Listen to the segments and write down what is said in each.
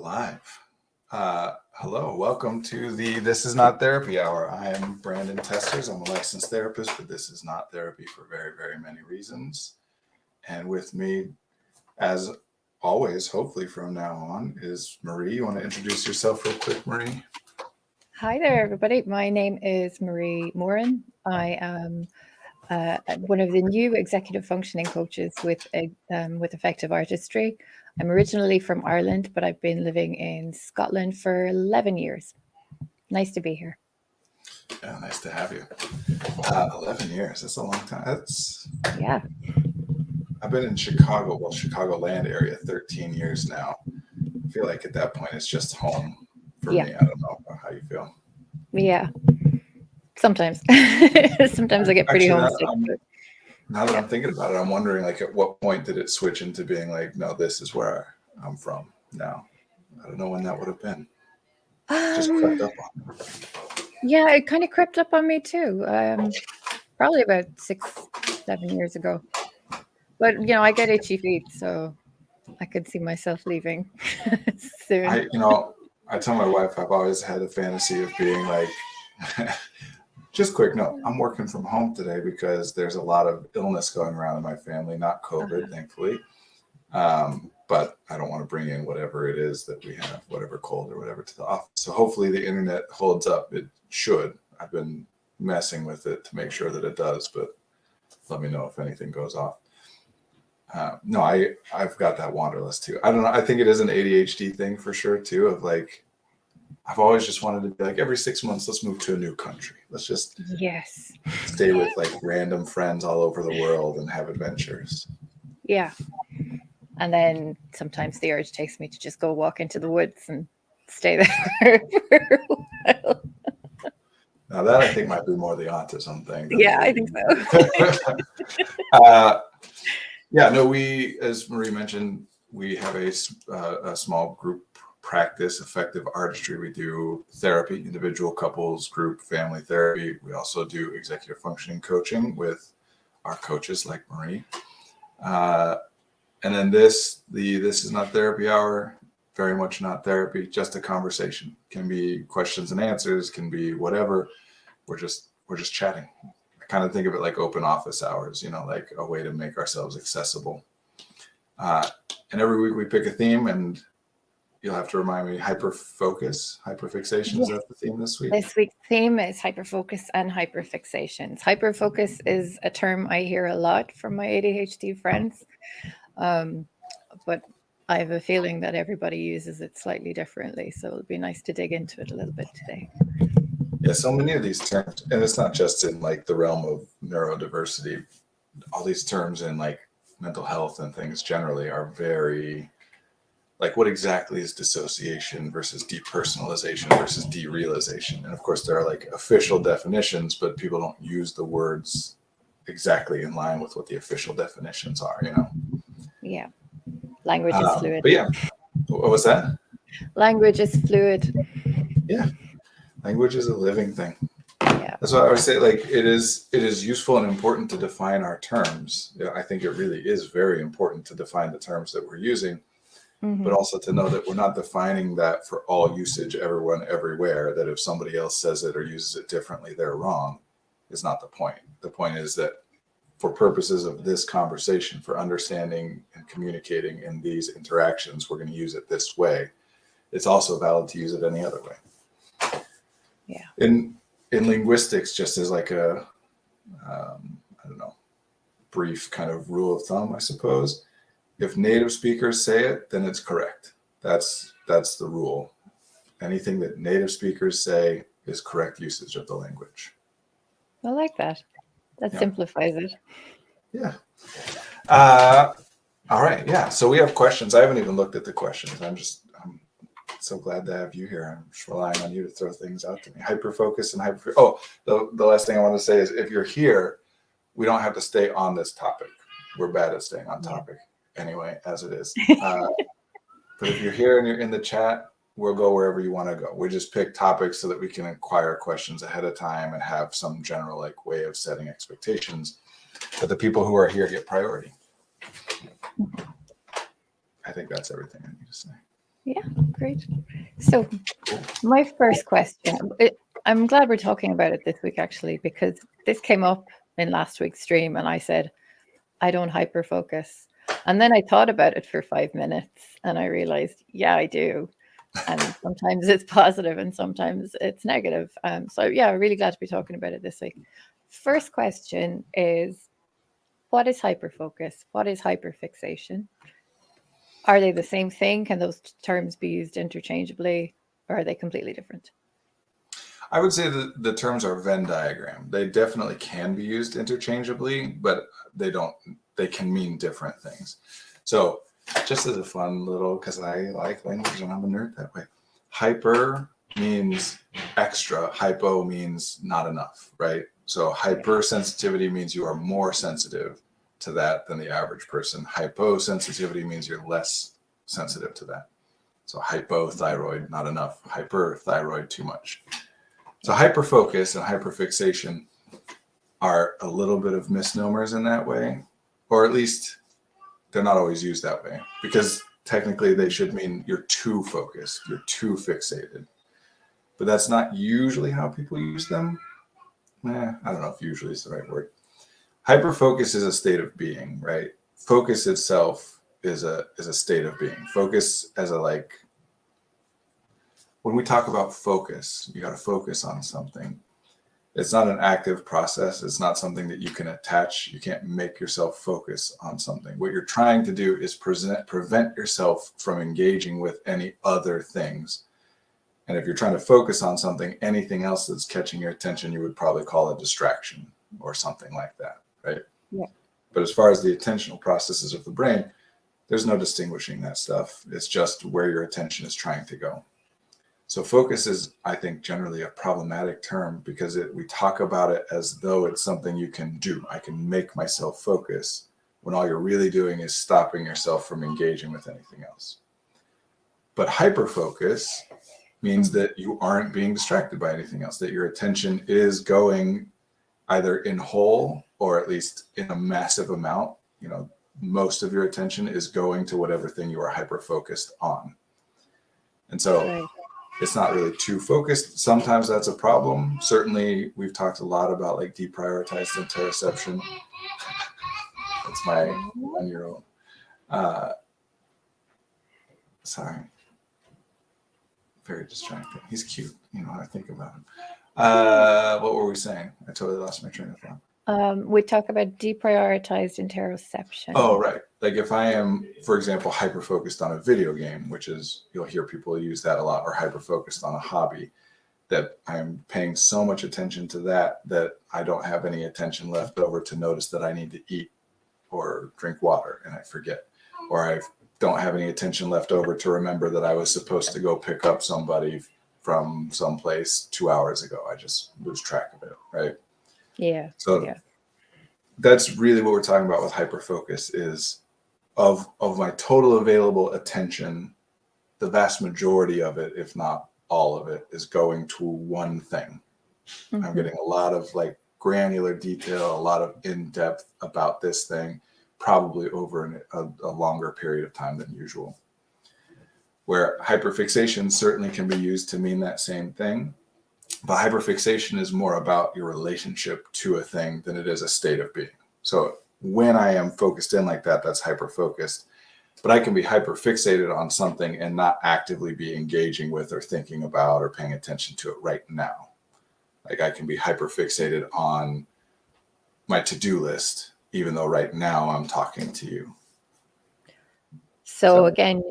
Live. Hello, welcome to the This Is Not Therapy Hour. I am Brandon Testers. I'm a licensed therapist, but this is not therapy for very, very many reasons. And with me, as always, hopefully from now on, is Marie. You want to introduce yourself real quick, Marie? Hi there, everybody. My name is Marie Moran. I am one of the new executive functioning coaches with effective artistry. I'm originally from Ireland, but I've been living in Scotland for 11 years. Nice to be here. Yeah, nice to have you. 11 years, that's a long time. Yeah. I've been in Chicago, Chicagoland area, 13 years now. I feel like at that point it's just home for me. I don't know how you feel. Yeah. Sometimes. Sometimes I get pretty homesick. Now that I'm thinking about it, I'm wondering, like, at what point did it switch into being like, no, this is where I'm from now? I don't know when that would have been. Just crept up on me. Yeah, it kind of crept up on me too. Probably about 6-7 years ago. But, I get itchy feet, so I could see myself leaving soon. I tell my wife I've always had a fantasy of being like, just quick note, I'm working from home today because there's a lot of illness going around in my family, not COVID, thankfully. But I don't want to bring in whatever it is that we have, whatever cold or whatever, to the office. So hopefully the internet holds up. It should. I've been messing with it to make sure that it does, but let me know if anything goes off. No, I've got that wanderlust too. I don't know. I think it is an ADHD thing for sure too, of like, I've always just wanted to be like, every 6 months, let's move to a new country. Let's just stay with like random friends all over the world and have adventures. Yeah. And then sometimes the urge takes me to just go walk into the woods and stay there for a while. Now that I think might be more the autism thing. Yeah, I think so. We, as Marie mentioned, we have a small group practice, effective artistry. We do therapy, individual, couples, group, family therapy. We also do executive functioning coaching with our coaches like Marie. And then this is not therapy hour, very much not therapy, just a conversation. Can be questions and answers, can be whatever. We're just chatting. I kind of think of it like open office hours, like a way to make ourselves accessible. And every week we pick a theme, and you'll have to remind me, hyperfocus, hyperfixations. Yes. Is that the theme this week? This week's theme is hyperfocus and hyperfixations. Hyperfocus is a term I hear a lot from my ADHD friends. But I have a feeling that everybody uses it slightly differently. So it'll be nice to dig into it a little bit today. Yeah, so many of these terms, and it's not just in like the realm of neurodiversity, all these terms in like mental health and things generally are very, like, what exactly is dissociation versus depersonalization versus derealization? And of course there are like official definitions, but people don't use the words exactly in line with what the official definitions are, Yeah. Language is fluid. But yeah, what was that? Language is fluid. Yeah. Language is a living thing. Yeah. That's why I would say, like, it is useful and important to define our terms. I think it really is very important to define the terms that we're using, but also to know that we're not defining that for all usage, everyone, everywhere, that if somebody else says it or uses it differently, they're wrong, is not the point. The point is that for purposes of this conversation, for understanding and communicating in these interactions, we're going to use it this way. It's also valid to use it any other way. Yeah. In linguistics, just as like a, brief kind of rule of thumb, I suppose, if native speakers say it, then it's correct. That's the rule. Anything that native speakers say is correct usage of the language. I like that. That simplifies it. Yeah. All right. Yeah. So we have questions. I haven't even looked at the questions. I'm so glad to have you here. I'm just relying on you to throw things out to me. Hyperfocus and hyper. Oh, the last thing I want to say is, if you're here, we don't have to stay on this topic. We're bad at staying on topic anyway, as it is. But if you're here and you're in the chat, we'll go wherever you want to go. We just pick topics so that we can inquire questions ahead of time and have some general like way of setting expectations. But the people who are here get priority. I think that's everything I need to say. Yeah, great. So my first question, I'm glad we're talking about it this week actually, because this came up in last week's stream and I said, I don't hyper focus. And then I thought about it for 5 minutes and I realized, yeah, I do. And sometimes it's positive and sometimes it's negative. So yeah, really glad to be talking about it this week. First question is, what is hyperfocus? What is hyperfixation? Are they the same thing? Can those terms be used interchangeably, or are they completely different? I would say that the terms are Venn diagram. They definitely can be used interchangeably, but they can mean different things. So just as a fun little, because I like language and I'm a nerd that way, hyper means extra, hypo means not enough, right? So hypersensitivity means you are more sensitive to that than the average person. Hyposensitivity means you're less sensitive to that. So hypothyroid, not enough. Hyperthyroid, too much. So hyperfocus and hyperfixation are a little bit of misnomers in that way, or at least they're not always used that way, because technically they should mean you're too focused, you're too fixated. But that's not usually how people use them. I don't know if usually is the right word. Hyperfocus is a state of being, right? Focus itself is a state of being. Focus as a like, when we talk about focus, you got to focus on something. It's not an active process. It's not something that you can attach. You can't make yourself focus on something. What you're trying to do is prevent yourself from engaging with any other things. And if you're trying to focus on something, anything else that's catching your attention, you would probably call a distraction or something like that, right? Yeah. But as far as the attentional processes of the brain, there's no distinguishing that stuff. It's just where your attention is trying to go. So focus is, I think, generally a problematic term because we talk about it as though it's something you can do. I can make myself focus, when all you're really doing is stopping yourself from engaging with anything else. But hyperfocus means that you aren't being distracted by anything else, that your attention is going either in whole or at least in a massive amount. Most of your attention is going to whatever thing you are hyper-focused on. And so Right. it's not really too focused. Sometimes that's a problem. Certainly, we've talked a lot about like deprioritized interoception. That's my 1-year-old. Sorry. Very distracting. He's cute. I think about him. What were we saying? I totally lost my train of thought. We talk about deprioritized interoception. Oh, right. Like if I am, for example, hyper-focused on a video game, which is, you'll hear people use that a lot, or hyper-focused on a hobby, that I'm paying so much attention to that I don't have any attention left over to notice that I need to eat or drink water and I forget. Or I don't have any attention left over to remember that I was supposed to go pick up somebody from someplace 2 hours ago. I just lose track of it, right? Yeah. So yeah. That's really what we're talking about with hyperfocus is of my total available attention, the vast majority of it, if not all of it, is going to one thing. Mm-hmm. I'm getting a lot of like granular detail, a lot of in-depth about this thing, probably over a longer period of time than usual. Where hyperfixation certainly can be used to mean that same thing. But hyperfixation is more about your relationship to a thing than it is a state of being. So when I am focused in like that, that's hyperfocused. But I can be hyperfixated on something and not actively be engaging with or thinking about or paying attention to it right now. Like I can be hyperfixated on my to-do list, even though right now I'm talking to you. So again,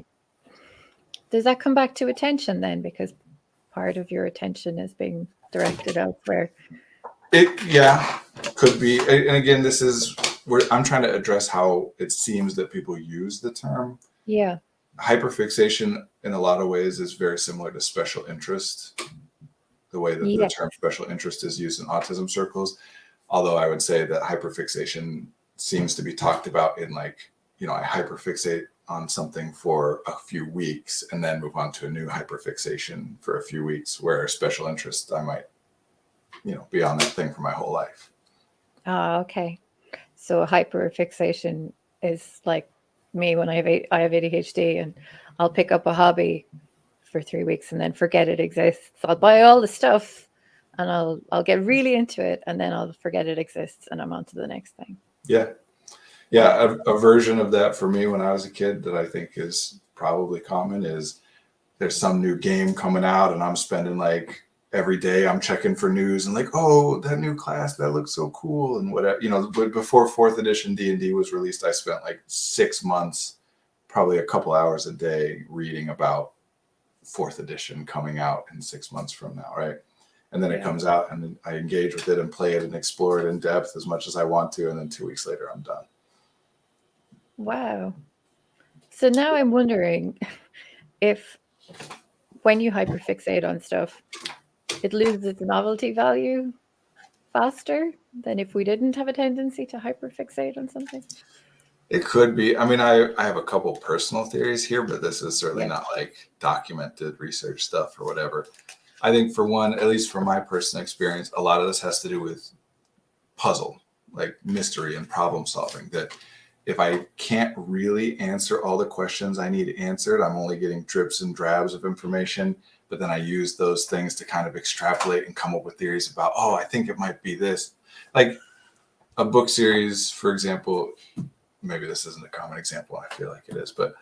does that come back to attention then? Because part of your attention is being directed elsewhere. Yeah, could be. And again, this is where I'm trying to address how it seems that people use the term. Yeah. Hyperfixation in a lot of ways is very similar to special interest, the way that the term special interest is used in autism circles. Although I would say that hyperfixation seems to be talked about in like, I hyperfixate on something for a few weeks and then move on to a new hyperfixation for a few weeks, where special interest, I might, be on that thing for my whole life. Okay. So hyperfixation is like me when I have ADHD and I'll pick up a hobby for 3 weeks and then forget it exists. I'll buy all the stuff and I'll get really into it and then I'll forget it exists and I'm on to the next thing. Yeah. Yeah. A version of that for me when I was a kid that I think is probably common is there's some new game coming out and I'm spending like every day I'm checking for news and like, oh, that new class, that looks so cool. And whatever, before fourth edition D&D was released, I spent like 6 months, probably a couple hours a day reading about fourth edition coming out in 6 months from now. Right. And then it comes out and I engage with it and play it and explore it in depth as much as I want to. And then 2 weeks later, I'm done. Wow. So now I'm wondering if when you hyperfixate on stuff, it loses its novelty value faster than if we didn't have a tendency to hyperfixate on something. It could be. I mean, I have a couple personal theories here, but this is certainly not like documented research stuff or whatever. I think for one, at least from my personal experience, a lot of this has to do with puzzle, like mystery and problem solving, that if I can't really answer all the questions I need answered, I'm only getting drips and drabs of information. But then I use those things to kind of extrapolate and come up with theories about, oh, I think it might be this. Like a book series, for example, maybe this isn't a common example. I feel like it is. But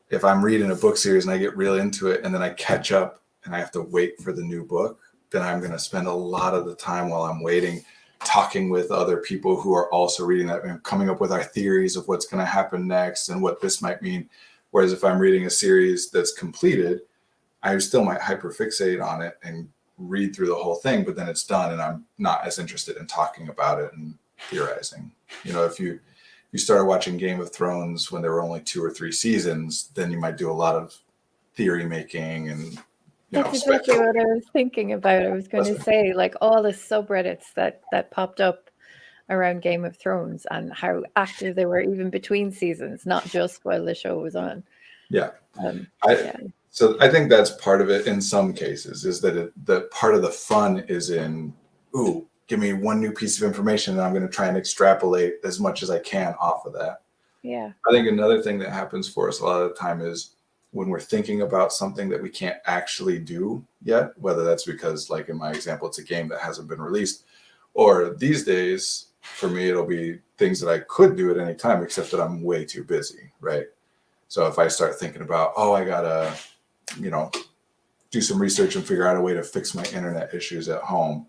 if I'm reading a book series and I get really into it and then I catch up and I have to wait for the new book, then I'm going to spend a lot of the time while I'm waiting talking with other people who are also reading that and coming up with our theories of what's going to happen next and what this might mean. Whereas if I'm reading a series that's completed, I still might hyperfixate on it and read through the whole thing, but then it's done and I'm not as interested in talking about it and theorizing. If you started watching Game of Thrones when there were only 2 or 3 seasons, then you might do a lot of theory making and that's exactly what I was thinking about. I was going to say, like, all the subreddits that popped up around Game of Thrones and how active they were even between seasons, not just while the show was on. Yeah. So I think that's part of it in some cases, is that that part of the fun is in, ooh, give me one new piece of information and I'm going to try and extrapolate as much as I can off of that. Yeah. I think another thing that happens for us a lot of the time is when we're thinking about something that we can't actually do yet, whether that's because, like in my example, it's a game that hasn't been released, or these days, for me, it'll be things that I could do at any time, except that I'm way too busy, right? So if I start thinking about, oh, I gotta, do some research and figure out a way to fix my internet issues at home,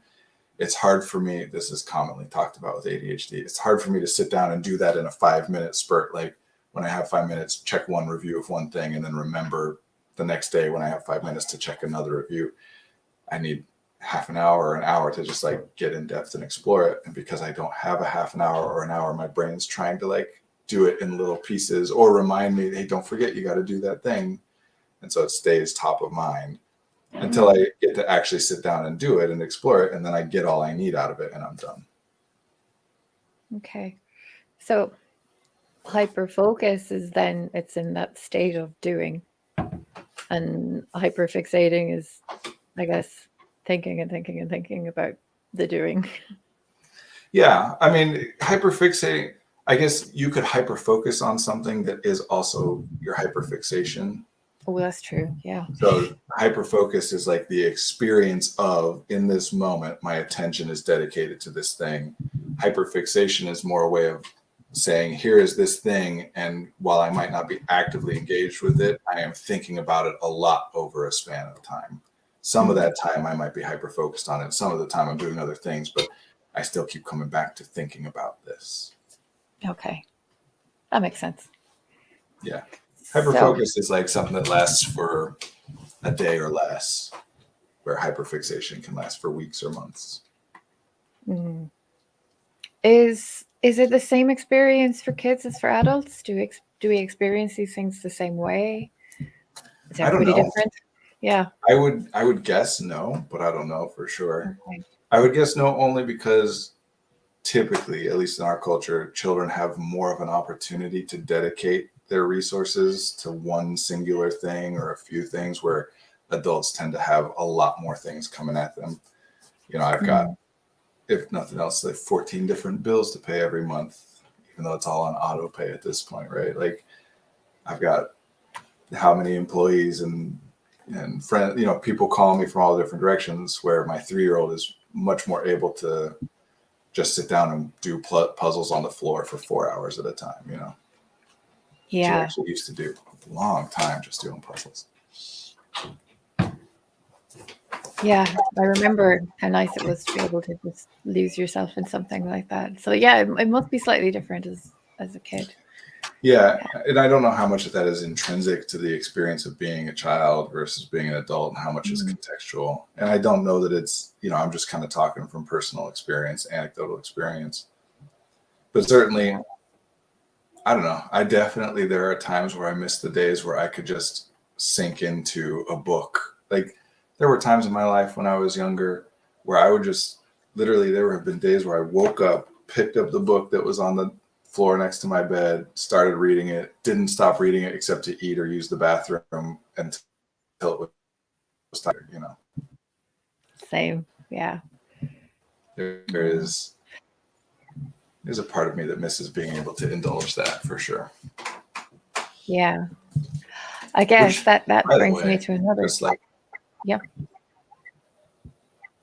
it's hard for me, this is commonly talked about with ADHD, it's hard for me to sit down and do that in a 5-minute spurt, like, when I have 5 minutes, check one review of one thing and then remember the next day when I have 5 minutes to check another review. I need half an hour or an hour to just like get in depth and explore it. And because I don't have a half an hour or an hour, my brain's trying to like do it in little pieces or remind me, hey, don't forget, you got to do that thing. And so it stays top of mind until I get to actually sit down and do it and explore it. And then I get all I need out of it and I'm done. Okay. So hyperfocus is then it's in that state of doing, and hyperfixating is, I guess, thinking about the doing. Yeah, I mean, hyperfixating, I guess you could hyperfocus on something that is also your hyperfixation. Oh, that's true. Yeah. So hyperfocus is like the experience of, in this moment, my attention is dedicated to this thing. Hyperfixation is more a way of saying, here is this thing, and while I might not be actively engaged with it, I am thinking about it a lot over a span of time. Some of that time I might be hyper-focused on it. Some of the time I'm doing other things, but I still keep coming back to thinking about this. Okay. That makes sense. Yeah. Hyper-focus is like something that lasts for a day or less, where hyperfixation can last for weeks or months. Mm. Is it the same experience for kids as for adults? Do we experience these things the same way? Is everybody different? Yeah. I would guess no, but I don't know for sure. Okay. I would guess no only because typically, at least in our culture, children have more of an opportunity to dedicate their resources to one singular thing or a few things, where adults tend to have a lot more things coming at them. I've got, if nothing else, like 14 different bills to pay every month, even though it's all on auto pay at this point, right? Like I've got how many employees and friends, people call me from all different directions, where my 3-year-old is much more able to just sit down and do puzzles on the floor for 4 hours at a time. She Yeah. actually used to do a long time just doing puzzles. Yeah, I remember how nice it was to be able to just lose yourself in something like that. So yeah, it must be slightly different as a kid. Yeah, and I don't know how much of that is intrinsic to the experience of being a child versus being an adult, and how much is contextual. And I don't know that it's, I'm just kind of talking from personal experience, anecdotal experience. But certainly, I don't know. There are times where I miss the days where I could just sink into a book. Like, there were times in my life when I was younger where I would just literally, there have been days where I woke up, picked up the book that was on the floor next to my bed, started reading it, didn't stop reading it except to eat or use the bathroom until it was tired, Same. Yeah. There's a part of me that misses being able to indulge that, for sure. Yeah. I guess that brings me to another. Just like, yeah.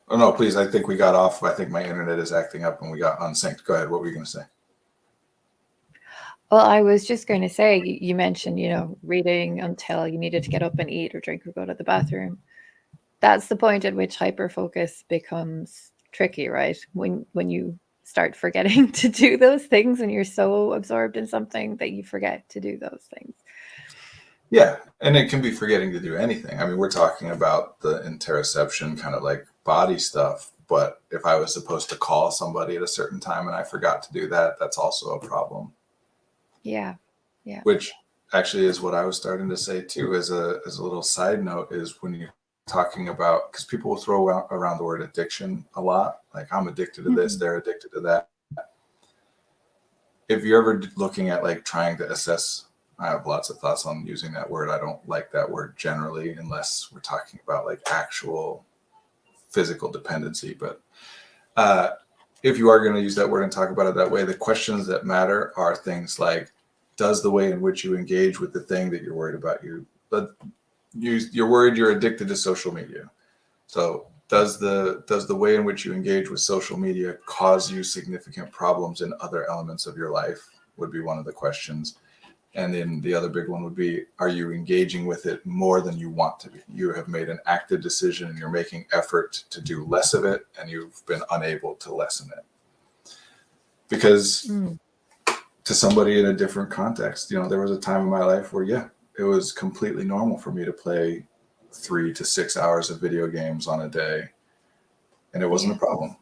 Oh no, please. I think we got off. I think my internet is acting up and we got unsynced. Go ahead. What were you going to say? Well, I was just going to say, you mentioned, reading until you needed to get up and eat or drink or go to the bathroom. That's the point at which hyperfocus becomes tricky, right? When you start forgetting to do those things and you're so absorbed in something that you forget to do those things. Yeah, and it can be forgetting to do anything. I mean, we're talking about the interoception kind of like body stuff, but if I was supposed to call somebody at a certain time and I forgot to do that, that's also a problem. Yeah. Yeah. Which actually is what I was starting to say too, as a little side note, is when you're talking about, because people will throw around the word addiction a lot, like I'm addicted to this, they're addicted to that. If you're ever looking at like trying to assess, I have lots of thoughts on using that word. I don't like that word generally, unless we're talking about like actual physical dependency. But if you are going to use that word and talk about it that way, the questions that matter are things like, does the way in which you engage with the thing that you're worried about, you're worried you're addicted to social media. So does the way in which you engage with social media cause you significant problems in other elements of your life, would be one of the questions. And then the other big one would be, are you engaging with it more than you want to be? You have made an active decision and you're making effort to do less of it, and you've been unable to lessen it. Because to somebody in a different context, there was a time in my life where, it was completely normal for me to play 3 to 6 hours of video games on a day, and it wasn't a problem.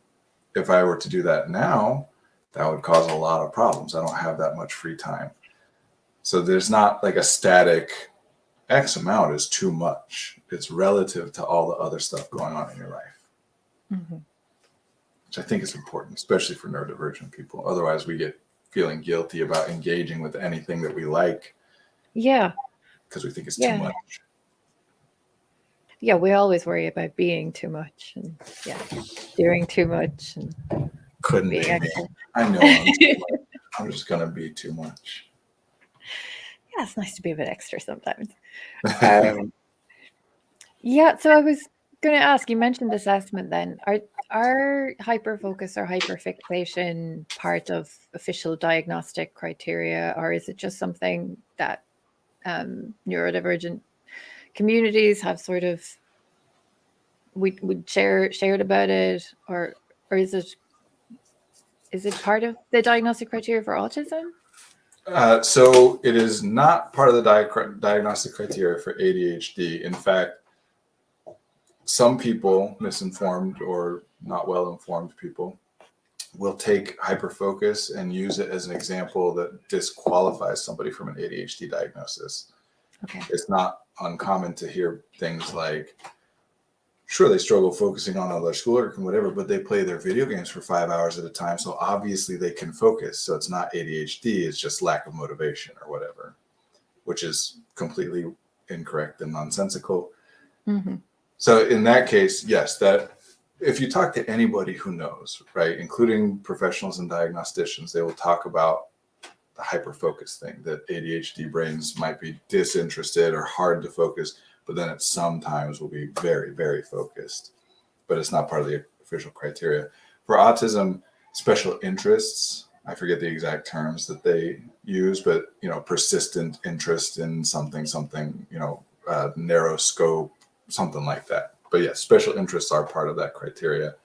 If I were to do that now, that would cause a lot of problems. I don't have that much free time. So there's not like a static X amount is too much. It's relative to all the other stuff going on in your life, which I think is important, especially for neurodivergent people. Otherwise, we get feeling guilty about engaging with anything that we like. Yeah. Because we think it's too much. Yeah, we always worry about being too much and doing too much. And couldn't be me. I know I'm just going to be too much. Yeah, it's nice to be a bit extra sometimes. So I was going to ask, you mentioned assessment then. Are hyperfocus or hyperfixation part of official diagnostic criteria, or is it just something that neurodivergent communities have sort of would shared about it, or is it part of the diagnostic criteria for autism? So it is not part of the diagnostic criteria for ADHD. In fact, some people, misinformed or not well-informed people, will take hyperfocus and use it as an example that disqualifies somebody from an ADHD diagnosis. Okay. It's not uncommon to hear things like, sure, they struggle focusing on all their schoolwork and whatever, but they play their video games for 5 hours at a time. So obviously they can focus. So it's not ADHD, it's just lack of motivation or whatever, which is completely incorrect and nonsensical. So in that case, yes, that if you talk to anybody who knows, right, including professionals and diagnosticians, they will talk about the hyperfocus thing, that ADHD brains might be disinterested or hard to focus, but then it sometimes will be very, very focused. But it's not part of the official criteria. For autism, special interests, I forget the exact terms that they use, but persistent interest in something, narrow scope, something like that. But yeah, special interests are part of that criteria.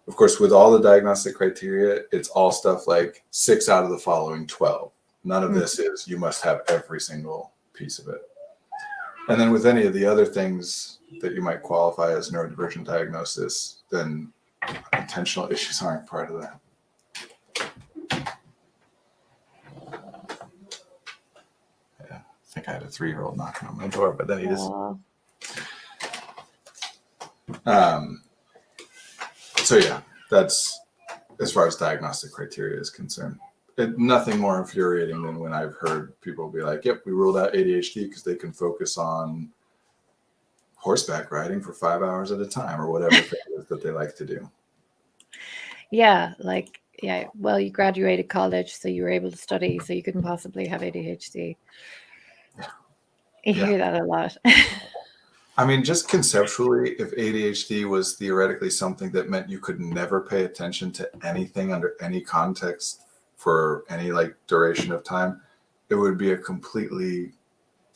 Of course, with all the diagnostic criteria, it's all stuff like 6 out of the following 12. None of this is you must have every single piece of it. And then with any of the other things that you might qualify as neurodivergent diagnosis, then attentional issues aren't part of that. Yeah, I think I had a 3-year-old knocking on my door, but then he just... So yeah, that's as far as diagnostic criteria is concerned. Nothing more infuriating than when I've heard people be like, yep, we ruled out ADHD because they can focus on horseback riding for 5 hours at a time or whatever it is that they like to do. Yeah, well, you graduated college, so you were able to study, so you couldn't possibly have ADHD. You hear that a lot. I mean, just conceptually, if ADHD was theoretically something that meant you could never pay attention to anything under any context for any duration of time, it would be a completely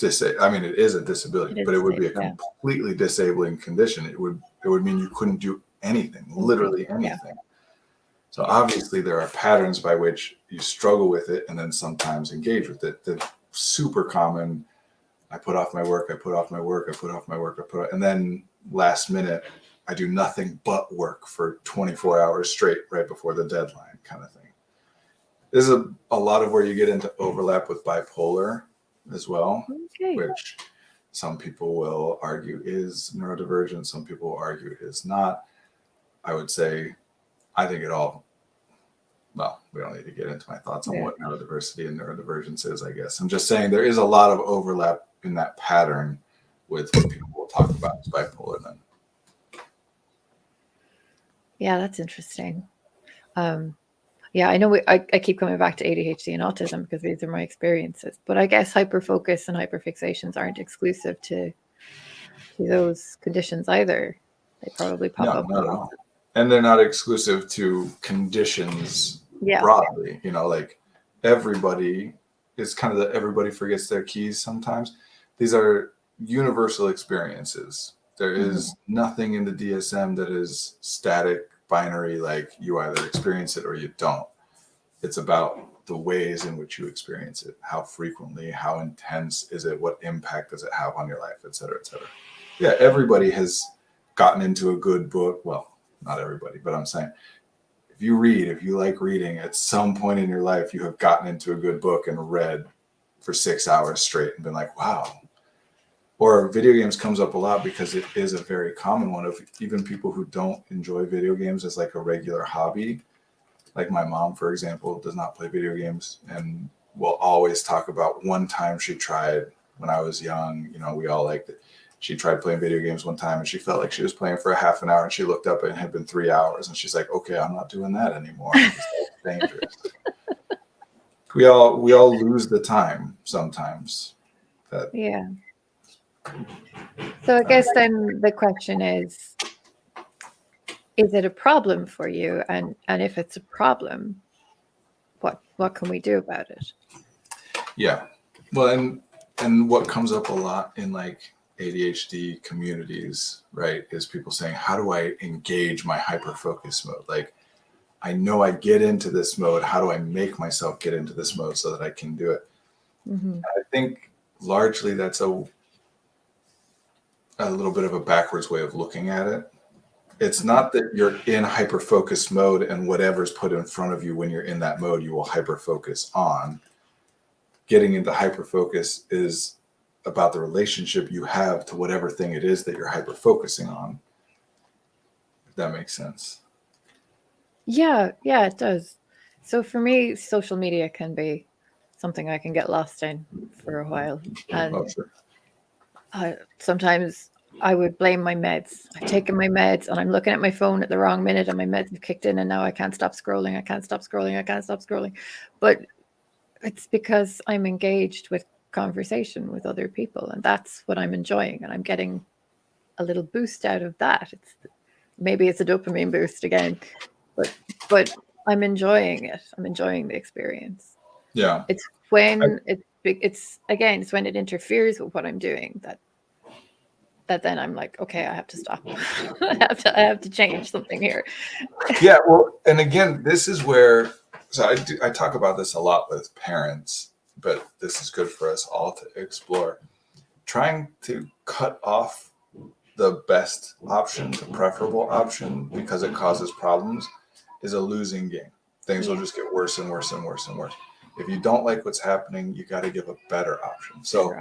it is a disability, but it would be a completely disabling condition. It would mean you couldn't do anything, literally anything. Yeah. So obviously there are patterns by which you struggle with it and then sometimes engage with it. The super common, I put off my work, and then last minute, I do nothing but work for 24 hours straight right before the deadline kind of thing. There's a lot of where you get into overlap with bipolar as well, which some people will argue is neurodivergent, some people will argue it is not. I would say, I think it all, well, we don't need to get into my thoughts on what neurodiversity and neurodivergence is, I guess. I'm just saying there is a lot of overlap in that pattern with what people will talk about as bipolar then. Yeah, that's interesting. Yeah, I know I keep coming back to ADHD and autism because these are my experiences, but I guess hyperfocus and hyperfixations aren't exclusive to those conditions either. They probably pop up. Not at all. And they're not exclusive to conditions broadly. Everybody is kind of everybody forgets their keys sometimes. These are universal experiences. There is nothing in the DSM that is static, binary, like you either experience it or you don't. It's about the ways in which you experience it, how frequently, how intense is it, what impact does it have on your life, et cetera, et cetera. Yeah, everybody has gotten into a good book. Well, not everybody, but I'm saying if you like reading, at some point in your life, you have gotten into a good book and read for 6 hours straight and been like, wow. Or video games comes up a lot because it is a very common one of even people who don't enjoy video games as a regular hobby. Like my mom, for example, does not play video games and will always talk about one time she tried when I was young. We all liked it. She tried playing video games one time and she felt like she was playing for a half an hour and she looked up and it had been 3 hours and she's like, okay, I'm not doing that anymore. It's dangerous. We all lose the time sometimes. Yeah. So I guess then the question is it a problem for you? And if it's a problem, what can we do about it? Yeah. Well, and what comes up a lot in ADHD communities, right, is people saying, how do I engage my hyperfocus mode? I know I get into this mode. How do I make myself get into this mode so that I can do it? Mm-hmm. I think largely that's a little bit of a backwards way of looking at it. It's not that you're in hyperfocus mode and whatever's put in front of you when you're in that mode, you will hyperfocus on. Getting into hyperfocus is about the relationship you have to whatever thing it is that you're hyperfocusing on. If that makes sense. Yeah, it does. So for me, social media can be something I can get lost in for a while. And sometimes I would blame my meds. I've taken my meds and I'm looking at my phone at the wrong minute and my meds have kicked in and now I can't stop scrolling. But It's because I'm engaged with conversation with other people, and that's what I'm enjoying, and I'm getting a little boost out of that. Maybe it's a dopamine boost again, but I'm enjoying it. I'm enjoying the experience. Yeah. It's when it's again, it's when it interferes with what I'm doing that then I'm like, okay, I have to stop. I have to change something here. Yeah. Well, and again, this is where, so I talk about this a lot with parents, but this is good for us all to explore. Trying to cut off the best option, the preferable option, because it causes problems, is a losing game. Things will just get worse and worse and worse and worse. If you don't like what's happening, you got to give a better option. So,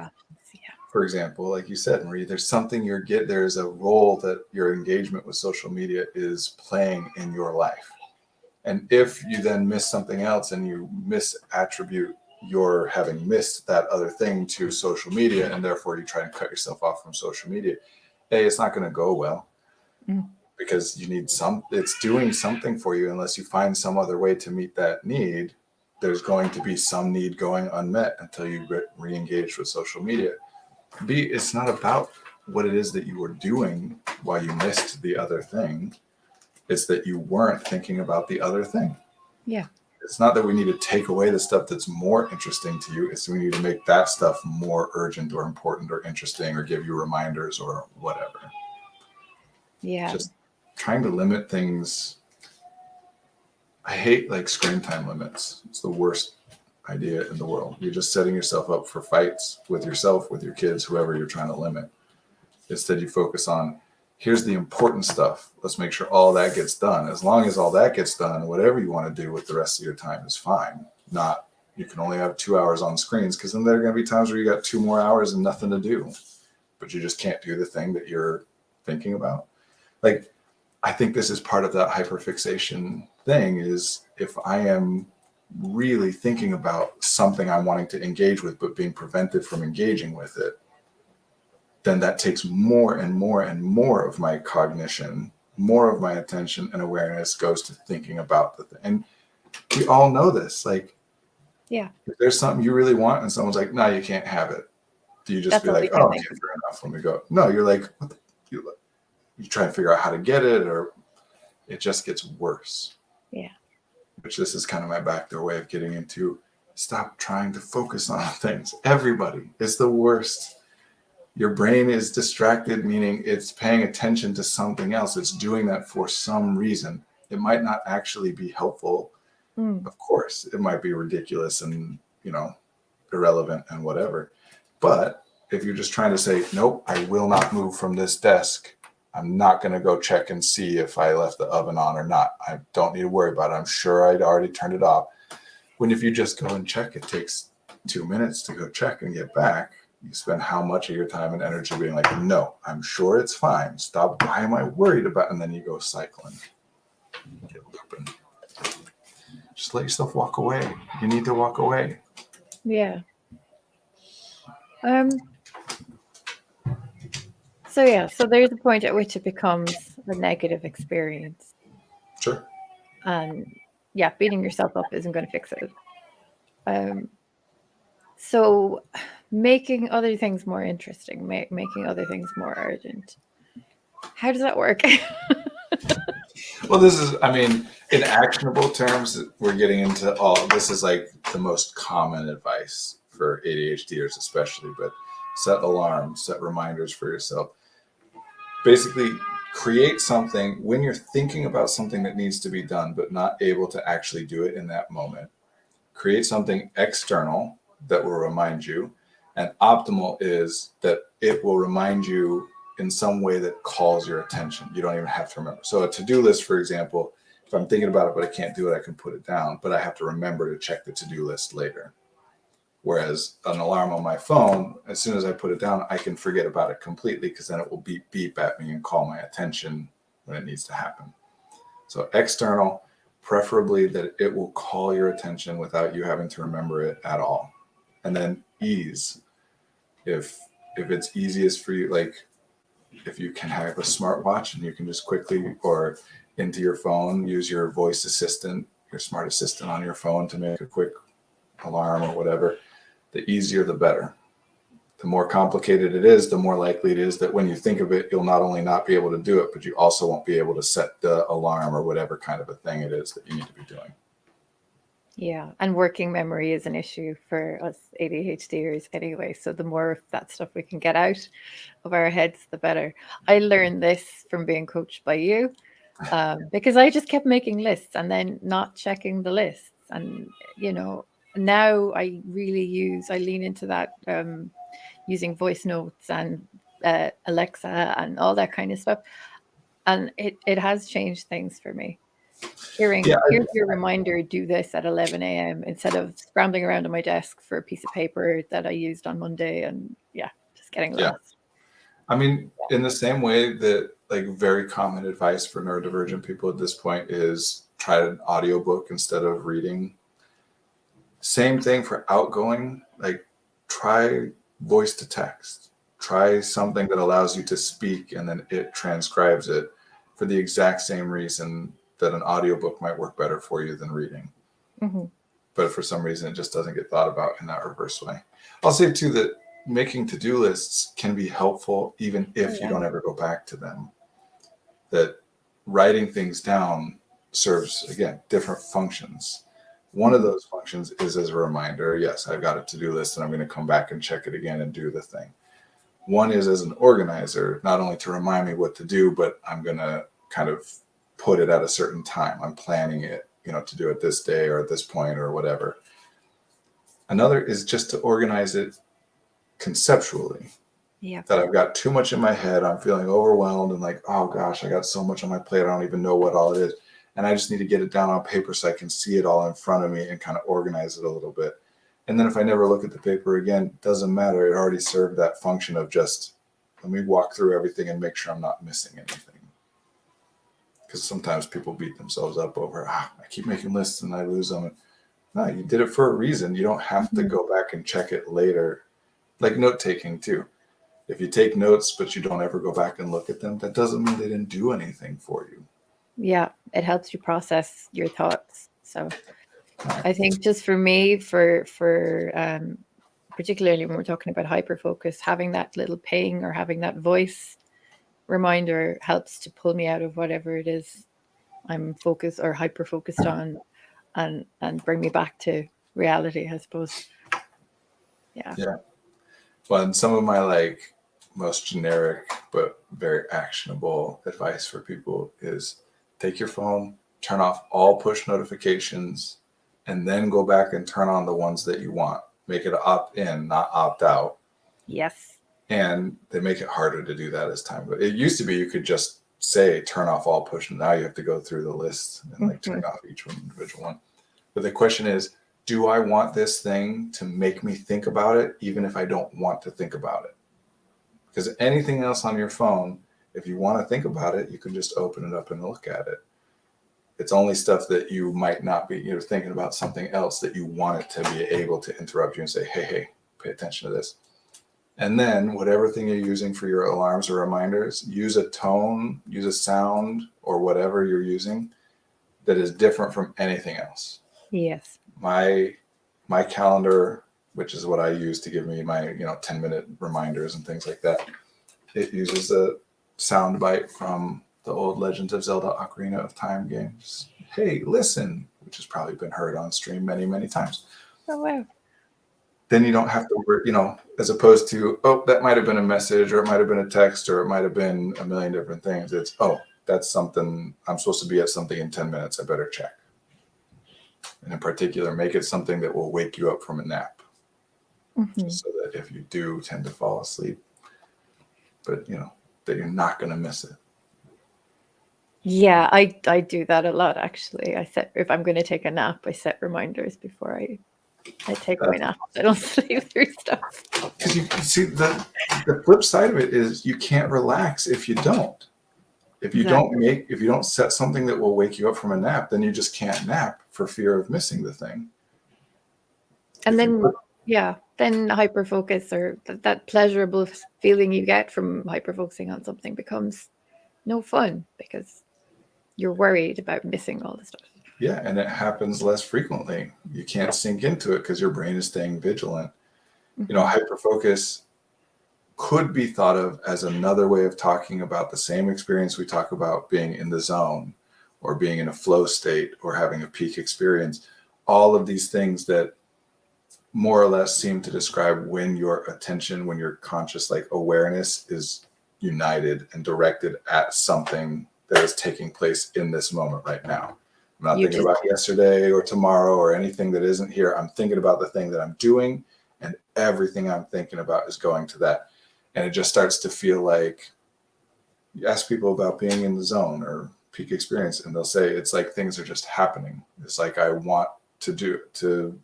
for example, like you said, Marie, there's something there's a role that your engagement with social media is playing in your life. And if you then miss something else and you misattribute your having missed that other thing to social media, and therefore you try and cut yourself off from social media, it's not going to go well. Because you need it's doing something for you. Unless you find some other way to meet that need, there's going to be some need going unmet until you get re-engaged with social media. It's not about what it is that you were doing while you missed the other thing. It's that you weren't thinking about the other thing. Yeah. It's not that we need to take away the stuff that's more interesting to you. It's we need to make that stuff more urgent or important or interesting or give you reminders or whatever. Yeah. Just trying to limit things. I hate like screen time limits. It's the worst idea in the world. You're just setting yourself up for fights with yourself, with your kids, whoever you're trying to limit. Instead, you focus on, here's the important stuff. Let's make sure all that gets done. As long as all that gets done, whatever you want to do with the rest of your time is fine. Not, you can only have 2 hours on screens, because then there are going to be times where you got 2 more hours and nothing to do, but you just can't do the thing that you're thinking about. Like, I think this is part of that hyperfixation thing, is if I am really thinking about something I'm wanting to engage with, but being prevented from engaging with it, then that takes more and more and more of my cognition, more of my attention and awareness goes to thinking about the thing. And we all know this. Like, yeah, if there's something you really want and someone's like, no, you can't have it. Do you just be like, oh, okay, fair enough, let me go? No, you're like, you try and figure out how to get it, or it just gets worse. Yeah. Which this is kind of my backdoor way of getting into, stop trying to focus on things. Everybody, it's the worst. Your brain is distracted, meaning it's paying attention to something else. It's doing that for some reason. It might not actually be helpful. Of course, it might be ridiculous and, irrelevant and whatever. But if you're just trying to say, nope, I will not move from this desk, I'm not going to go check and see if I left the oven on or not. I don't need to worry about it. I'm sure I'd already turned it off. When if you just go and check, it takes 2 minutes to go check and get back. You spend how much of your time and energy being like, no, I'm sure it's fine. Stop. Why am I worried about it? And then you go cycling. Just let yourself walk away. You need to walk away. Yeah. So there's a point at which it becomes a negative experience. Sure. And beating yourself up isn't going to fix it. So making other things more interesting, making other things more urgent. How does that work? Well, this is, in actionable terms, we're getting into this is like the most common advice for ADHDers especially, but set alarms, set reminders for yourself. Basically, create something when you're thinking about something that needs to be done, but not able to actually do it in that moment. Create something external that will remind you. And optimal is that it will remind you in some way that calls your attention. You don't even have to remember. So a to-do list, for example, if I'm thinking about it, but I can't do it, I can put it down, but I have to remember to check the to-do list later. Whereas an alarm on my phone, as soon as I put it down, I can forget about it completely, because then it will beep at me and call my attention when it needs to happen. So external, preferably that it will call your attention without you having to remember it at all. And then ease. If it's easiest for you, like if you can have a smartwatch and you can just quickly, or into your phone, use your voice assistant, your smart assistant on your phone to make a quick alarm or whatever, the easier the better. The more complicated it is, the more likely it is that when you think of it, you'll not only not be able to do it, but you also won't be able to set the alarm or whatever kind of a thing it is that you need to be doing. Yeah, and working memory is an issue for us ADHDers anyway. So the more of that stuff we can get out of our heads, the better. I learned this from being coached by you, because I just kept making lists and then not checking the lists. And, now I lean into that, using voice notes and Alexa and all that kind of stuff. And it has changed things for me. Yeah, Here's your reminder, do this at 11 a.m. instead of scrambling around on my desk for a piece of paper that I used on Monday and just getting yeah. lost. I mean, in the same way that like very common advice for neurodivergent people at this point is try an audiobook instead of reading. Same thing for outgoing, like try voice to text. Try something that allows you to speak and then it transcribes it for the exact same reason that an audiobook might work better for you than reading. Mm-hmm. But for some reason, it just doesn't get thought about in that reverse way. I'll say too that making to-do lists can be helpful even if you don't ever go back to them. That writing things down serves, again, different functions. One of those functions is as a reminder, yes, I've got a to-do list and I'm going to come back and check it again and do the thing. One is as an organizer, not only to remind me what to do, but I'm going to kind of put it at a certain time. I'm planning it, to do it this day or at this point or whatever. Another is just to organize it conceptually. Yeah. That I've got too much in my head. I'm feeling overwhelmed and like, oh gosh, I got so much on my plate. I don't even know what all it is. And I just need to get it down on paper so I can see it all in front of me and kind of organize it a little bit. And then if I never look at the paper again, it doesn't matter. It already served that function of just, let me walk through everything and make sure I'm not missing anything. Because sometimes people beat themselves up over, I keep making lists and I lose them. No, you did it for a reason. You don't have to go back and check it later. Like note taking too. If you take notes, but you don't ever go back and look at them, that doesn't mean they didn't do anything for you. Yeah, it helps you process your thoughts. So I think just for me, for particularly when we're talking about hyperfocus, having that little ping or having that voice reminder helps to pull me out of whatever it is I'm focused or hyper focused on, and bring me back to reality, I suppose. Yeah. Well, and some of my most generic but very actionable advice for people is take your phone, turn off all push notifications, and then go back and turn on the ones that you want. Make it opt in, not opt out. Yes. And they make it harder to do that as time. But it used to be you could just say turn off all push, and now you have to go through the list and turn off each one individual one. But the question is, do I want this thing to make me think about it, even if I don't want to think about it? Because anything else on your phone, if you want to think about it, you can just open it up and look at it. It's only stuff that you might not be, thinking about something else that you want it to be able to interrupt you and say, hey, pay attention to this. And then whatever thing you're using for your alarms or reminders, use a tone, use a sound, or whatever you're using that is different from anything else. Yes. My calendar, which is what I use to give me my 10-minute reminders and things like that, it uses a sound bite from the old Legend of Zelda Ocarina of Time games. Hey, listen, which has probably been heard on stream many, many times. Oh, wow. Then you don't have to, as opposed to, that might have been a message, or it might have been a text, or it might have been a million different things. It's, that's something, I'm supposed to be at something in 10 minutes. I better check. And in particular, make it something that will wake you up from a nap. So that if you do tend to fall asleep, but that you're not going to miss it. Yeah, I do that a lot, actually. If I'm going to take a nap, I set reminders before I take my nap. I don't sleep through stuff. Because you see, the flip side of it is you can't relax if you don't. If you don't set something that will wake you up from a nap, then you just can't nap for fear of missing the thing. And then hyperfocus, or that pleasurable feeling you get from hyperfocusing on something, becomes no fun because you're worried about missing all the stuff. Yeah, and it happens less frequently. You can't sink into it because your brain is staying vigilant. Hyperfocus could be thought of as another way of talking about the same experience we talk about being in the zone or being in a flow state or having a peak experience. All of these things that more or less seem to describe when your attention, when your conscious like awareness is united and directed at something that is taking place in this moment right now. I'm not thinking about yesterday or tomorrow or anything that isn't here. I'm thinking about the thing that I'm doing, and everything I'm thinking about is going to that. And it just starts to feel like, you ask people about being in the zone or peak experience, and they'll say it's like things are just happening. It's like I want to do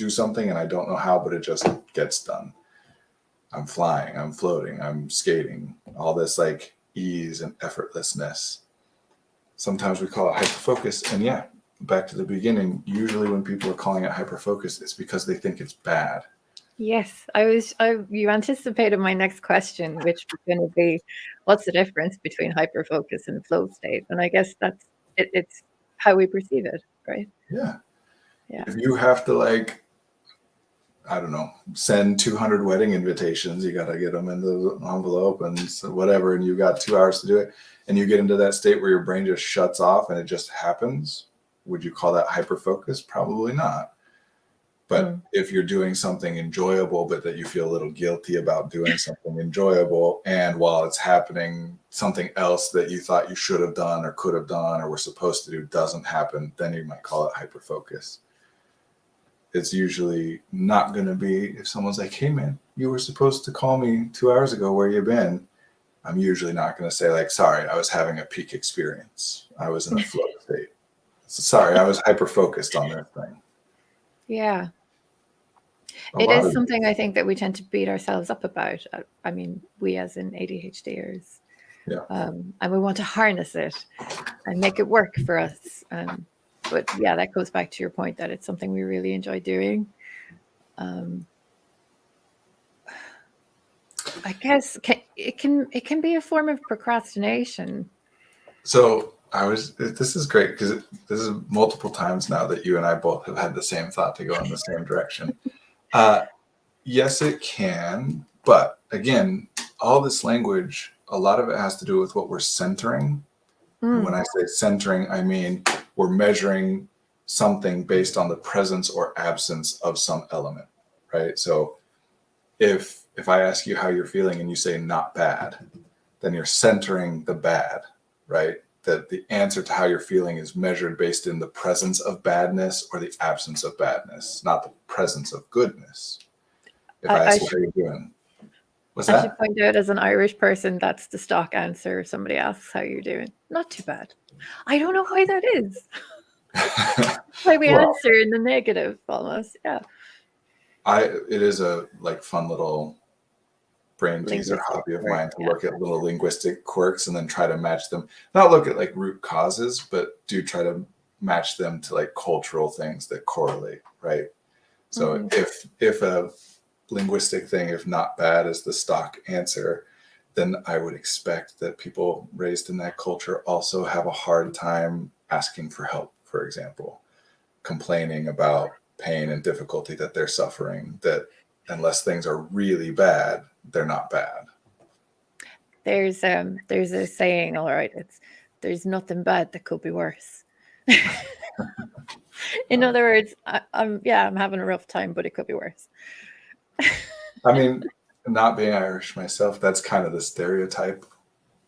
something and I don't know how, but it just gets done. I'm flying, I'm floating, I'm skating, all this like ease and effortlessness. Sometimes we call it hyperfocus. And yeah, back to the beginning, usually when people are calling it hyperfocus, it's because they think it's bad. Yes, you anticipated my next question, which was going to be, what's the difference between hyperfocus and flow state? And I guess that's it, it's how we perceive it, right? Yeah. Yeah. If you have to like, I don't know, send 200 wedding invitations, you got to get them in the envelope and whatever, and you got 2 hours to do it, and you get into that state where your brain just shuts off and it just happens. Would you call that hyperfocus? Probably not. But if you're doing something enjoyable, but that you feel a little guilty about doing something enjoyable, and while it's happening, something else that you thought you should have done or could have done or were supposed to do doesn't happen, then you might call it hyperfocus. It's usually not going to be if someone's like, hey, man, you were supposed to call me 2 hours ago. Where you been? I'm usually not going to say like, sorry, I was having a peak experience. I was in a flow state. So, sorry, I was hyper-focused on that thing. Yeah. It is something I think that we tend to beat ourselves up about. I mean, we as in ADHDers. Yeah. And we want to harness it and make it work for us. But yeah, that goes back to your point that it's something we really enjoy doing. I guess it can be a form of procrastination. So this is great because this is multiple times now that you and I both have had the same thought to go in the same direction. Yes, it can. But again, all this language, a lot of it has to do with what we're centering. And when I say centering, I mean we're measuring something based on the presence or absence of some element, right? So if I ask you how you're feeling and you say not bad, then you're centering the bad, right? That the answer to how you're feeling is measured based in the presence of badness or the absence of badness, not the presence of goodness. If I ask you how you're doing, what's that? I should point out, as an Irish person, that's the stock answer if somebody asks how you're doing. Not too bad. I don't know why that is. Why we answer in the negative almost. Yeah. It is a like fun little brain teaser hobby of mine to look at little linguistic quirks and then try to match them. Not look at like root causes, but do try to match them to like cultural things that correlate, right? So if a linguistic thing, if not bad, is the stock answer, then I would expect that people raised in that culture also have a hard time asking for help, for example, complaining about pain and difficulty that they're suffering, that unless things are really bad, they're not bad. There's a saying, all right, there's nothing bad that could be worse. In other words, I'm having a rough time, but it could be worse. I mean, not being Irish myself, that's kind of the stereotype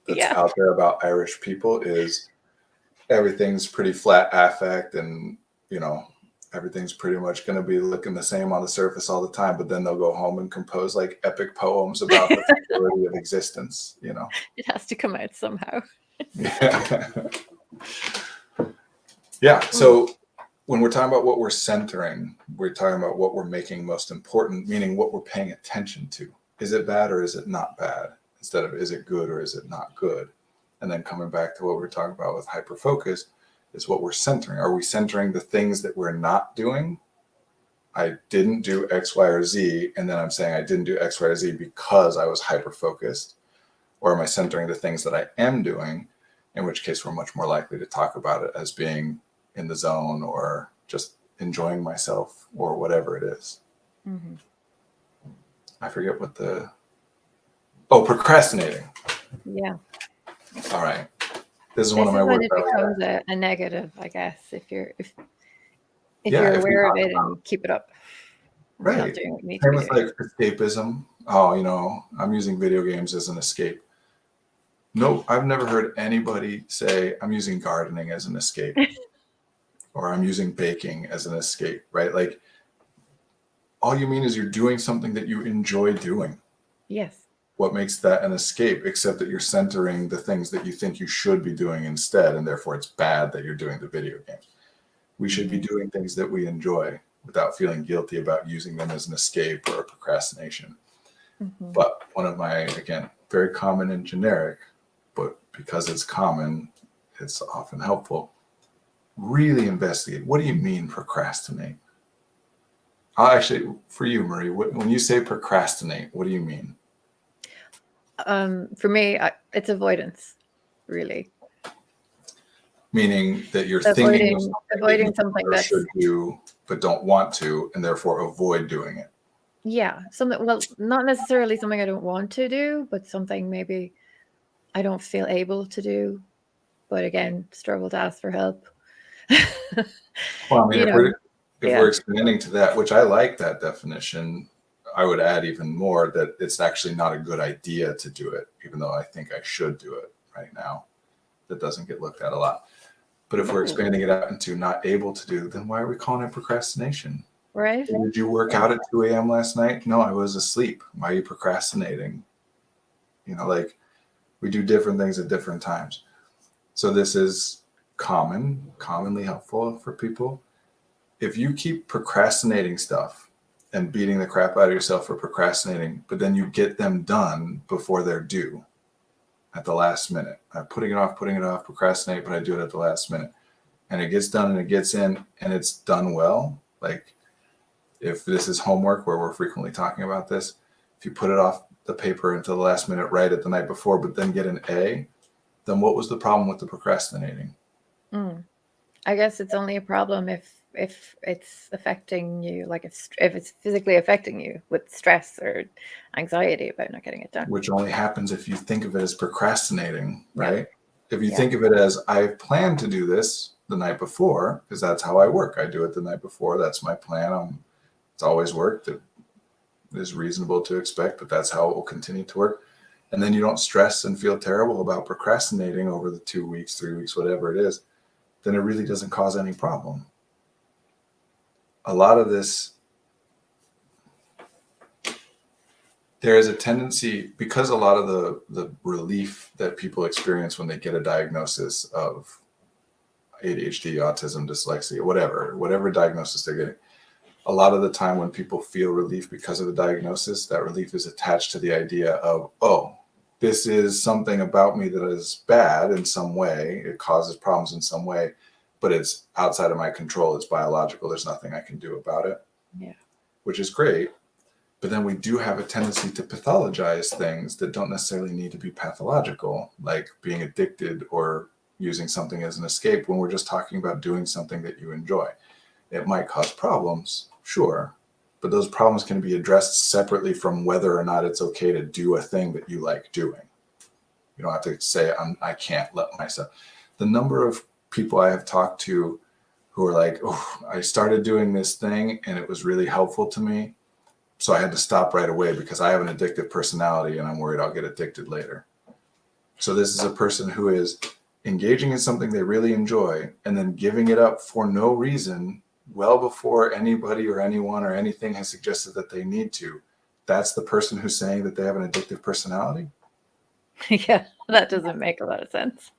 that's out there about Irish people is everything's pretty flat affect and, everything's pretty much going to be looking the same on the surface all the time, but then they'll go home and compose like epic poems about the futility of existence, It has to come out somehow. Yeah. So when we're talking about what we're centering, we're talking about what we're making most important, meaning what we're paying attention to. Is it bad or is it not bad? Instead of is it good or is it not good? And then coming back to what we're talking about with hyperfocus is what we're centering. Are we centering the things that we're not doing? I didn't do X, Y, or Z, and then I'm saying I didn't do X, Y, or Z because I was hyper-focused? Or am I centering the things that I am doing, in which case we're much more likely to talk about it as being in the zone or just enjoying myself or whatever it is. Mm-hmm. I forget what procrastinating. Yeah. All right. This is one This of is my when words. it becomes a negative, I guess, if you're Yeah, if we aware of talk it and you keep it up and you're not right. doing what you need to Same be with doing. like escapism. Oh, I'm using video games as an escape. Nope, I've never heard anybody say I'm using gardening as an escape or I'm using baking as an escape, right? Like all you mean is you're doing something that you enjoy doing. Yes. What makes that an escape except that you're centering the things that you think you should be doing instead, and therefore it's bad that you're doing the video games. We should be doing things that we enjoy without feeling guilty about using them as an escape or a procrastination. Mm-hmm. But one of my, again, very common and generic, but because it's common, it's often helpful. Really investigate. What do you mean procrastinate? Actually, for you, Marie, when you say procrastinate, what do you mean? For me, it's avoidance, really. Meaning that you're thinking of something that you Something or that's, should do, but don't want to, and therefore avoid doing it. yeah, something, well, not necessarily something I don't want to do, but something maybe I don't feel able to do, but again, struggle to ask for help. Well, I mean, You know, if we're yeah. expanding to that, which I like that definition, I would add even more that it's actually not a good idea to do it, even though I think I should do it right now. That doesn't get looked at a lot. But if we're expanding it out into not able to do, then why are we calling it procrastination? Right? Did you work out at 2 a.m. last night? No, I was asleep. Why are you procrastinating? Like we do different things at different times. So this is commonly helpful for people. If you keep procrastinating stuff and beating the crap out of yourself for procrastinating, but then you get them done before they're due at the last minute. I'm putting it off, procrastinate, but I do it at the last minute. And it gets done and it gets in and it's done well. Like if this is homework where we're frequently talking about this, if you put it off the paper until the last minute, write it the night before, but then get an A, then what was the problem with the procrastinating? I guess it's only a problem if it's affecting you, like if it's physically affecting you with stress or anxiety about not getting it done. Which only happens if you think of it as procrastinating, right? Yeah. If you think of it as I plan to do this the night before, because that's how I work. I do it the night before. That's my plan. It's always worked. It is reasonable to expect, but that's how it will continue to work. And then you don't stress and feel terrible about procrastinating over the 2 weeks, 3 weeks, whatever it is, then it really doesn't cause any problem. A lot of this, there is a tendency, because a lot of the relief that people experience when they get a diagnosis of ADHD, autism, dyslexia, whatever diagnosis they're getting, a lot of the time when people feel relief because of the diagnosis, that relief is attached to the idea of, oh, this is something about me that is bad in some way. It causes problems in some way, but it's outside of my control. It's biological. There's nothing I can do about it. Yeah. Which is great. But then we do have a tendency to pathologize things that don't necessarily need to be pathological, like being addicted or using something as an escape when we're just talking about doing something that you enjoy. It might cause problems, sure, but those problems can be addressed separately from whether or not it's okay to do a thing that you like doing. You don't have to say, I can't let myself. The number of people I have talked to who are like, oh, I started doing this thing and it was really helpful to me, so I had to stop right away because I have an addictive personality and I'm worried I'll get addicted later. So this is a person who is engaging in something they really enjoy and then giving it up for no reason well before anybody or anyone or anything has suggested that they need to. That's the person who's saying that they have an addictive personality. Yeah, that doesn't make a lot of sense.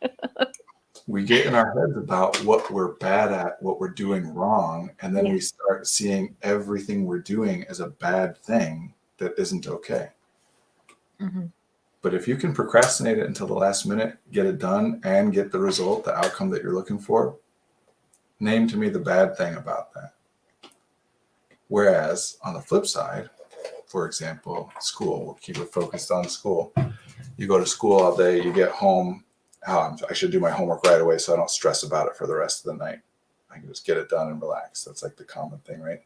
We get in our heads about what we're bad at, what we're doing wrong, and then we start seeing everything we're doing as a bad thing that isn't okay. Mm-hmm. But if you can procrastinate it until the last minute, get it done, and get the result, the outcome that you're looking for, name to me the bad thing about that. Whereas on the flip side, for example, school, we'll keep it focused on school. You go to school all day, you get home, I should do my homework right away so I don't stress about it for the rest of the night. I can just get it done and relax. That's like the common thing, right?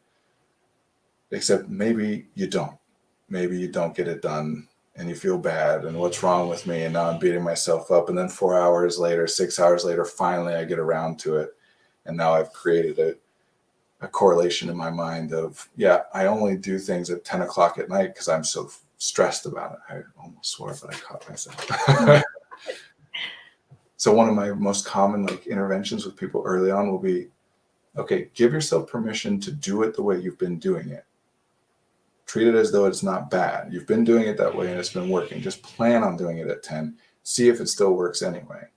Except maybe you don't. Maybe you don't get it done and you feel bad and what's wrong with me? And now I'm beating myself up. And then 4 hours later, 6 hours later, finally I get around to it. And now I've created a correlation in my mind of, yeah, I only do things at 10 o'clock at night because I'm so stressed about it. I almost swore, but I caught myself. So one of my most common like interventions with people early on will be, okay, give yourself permission to do it the way you've been doing it. Treat it as though it's not bad. You've been doing it that way and it's been working. Just plan on doing it at 10. See if it still works anyway.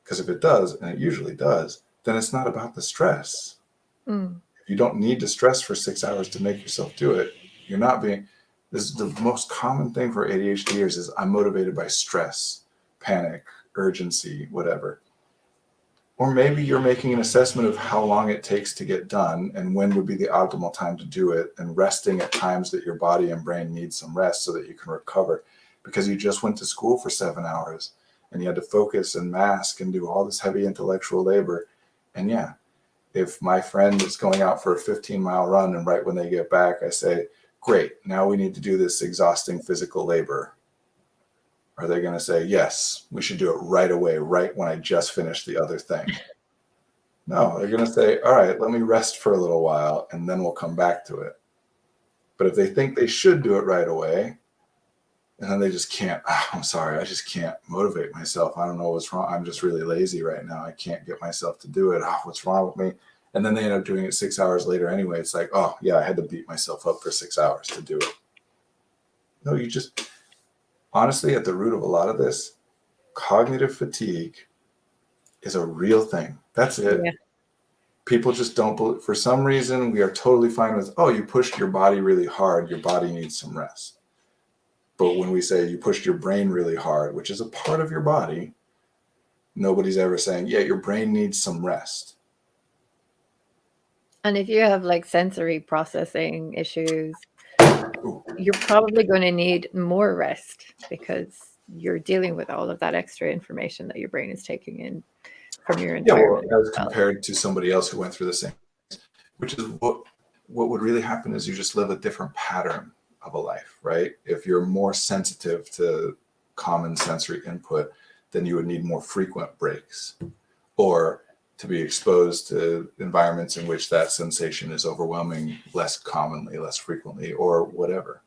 Because if it does, and it usually does, then it's not about the stress. If you don't need to stress for 6 hours to make yourself do it, you're not being, this is the most common thing for ADHDers is I'm motivated by stress, panic, urgency, whatever. Or maybe you're making an assessment of how long it takes to get done and when would be the optimal time to do it, and resting at times that your body and brain need some rest so that you can recover, because you just went to school for 7 hours and you had to focus and mask and do all this heavy intellectual labor. And yeah, if my friend is going out for a 15-mile run and right when they get back, I say, great, now we need to do this exhausting physical labor. Are they going to say, yes, we should do it right away, right when I just finished the other thing? No, they're going to say, all right, let me rest for a little while and then we'll come back to it. But if they think they should do it right away, and then they just can't, I'm sorry, I just can't motivate myself. I don't know what's wrong. I'm just really lazy right now. I can't get myself to do it. What's wrong with me? And then they end up doing it 6 hours later anyway. It's like, oh, yeah, I had to beat myself up for 6 hours to do it. No, you just, honestly, at the root of a lot of this, cognitive fatigue is a real thing. That's it. Yeah. People just don't believe, for some reason, we are totally fine with, oh, you pushed your body really hard. Your body needs some rest. But when we say you pushed your brain really hard, which is a part of your body, nobody's ever saying, yeah, your brain needs some rest. And if you have like sensory processing issues, Ooh. you're probably going to need more rest because you're dealing with all of that extra information that your brain is taking in from your environment. Yeah, well, as compared to somebody else who went through the same, which is what would really happen is you just live a different pattern of a life, right? If you're more sensitive to common sensory input, then you would need more frequent breaks, or to be exposed to environments in which that sensation is overwhelming less commonly, less frequently, or whatever.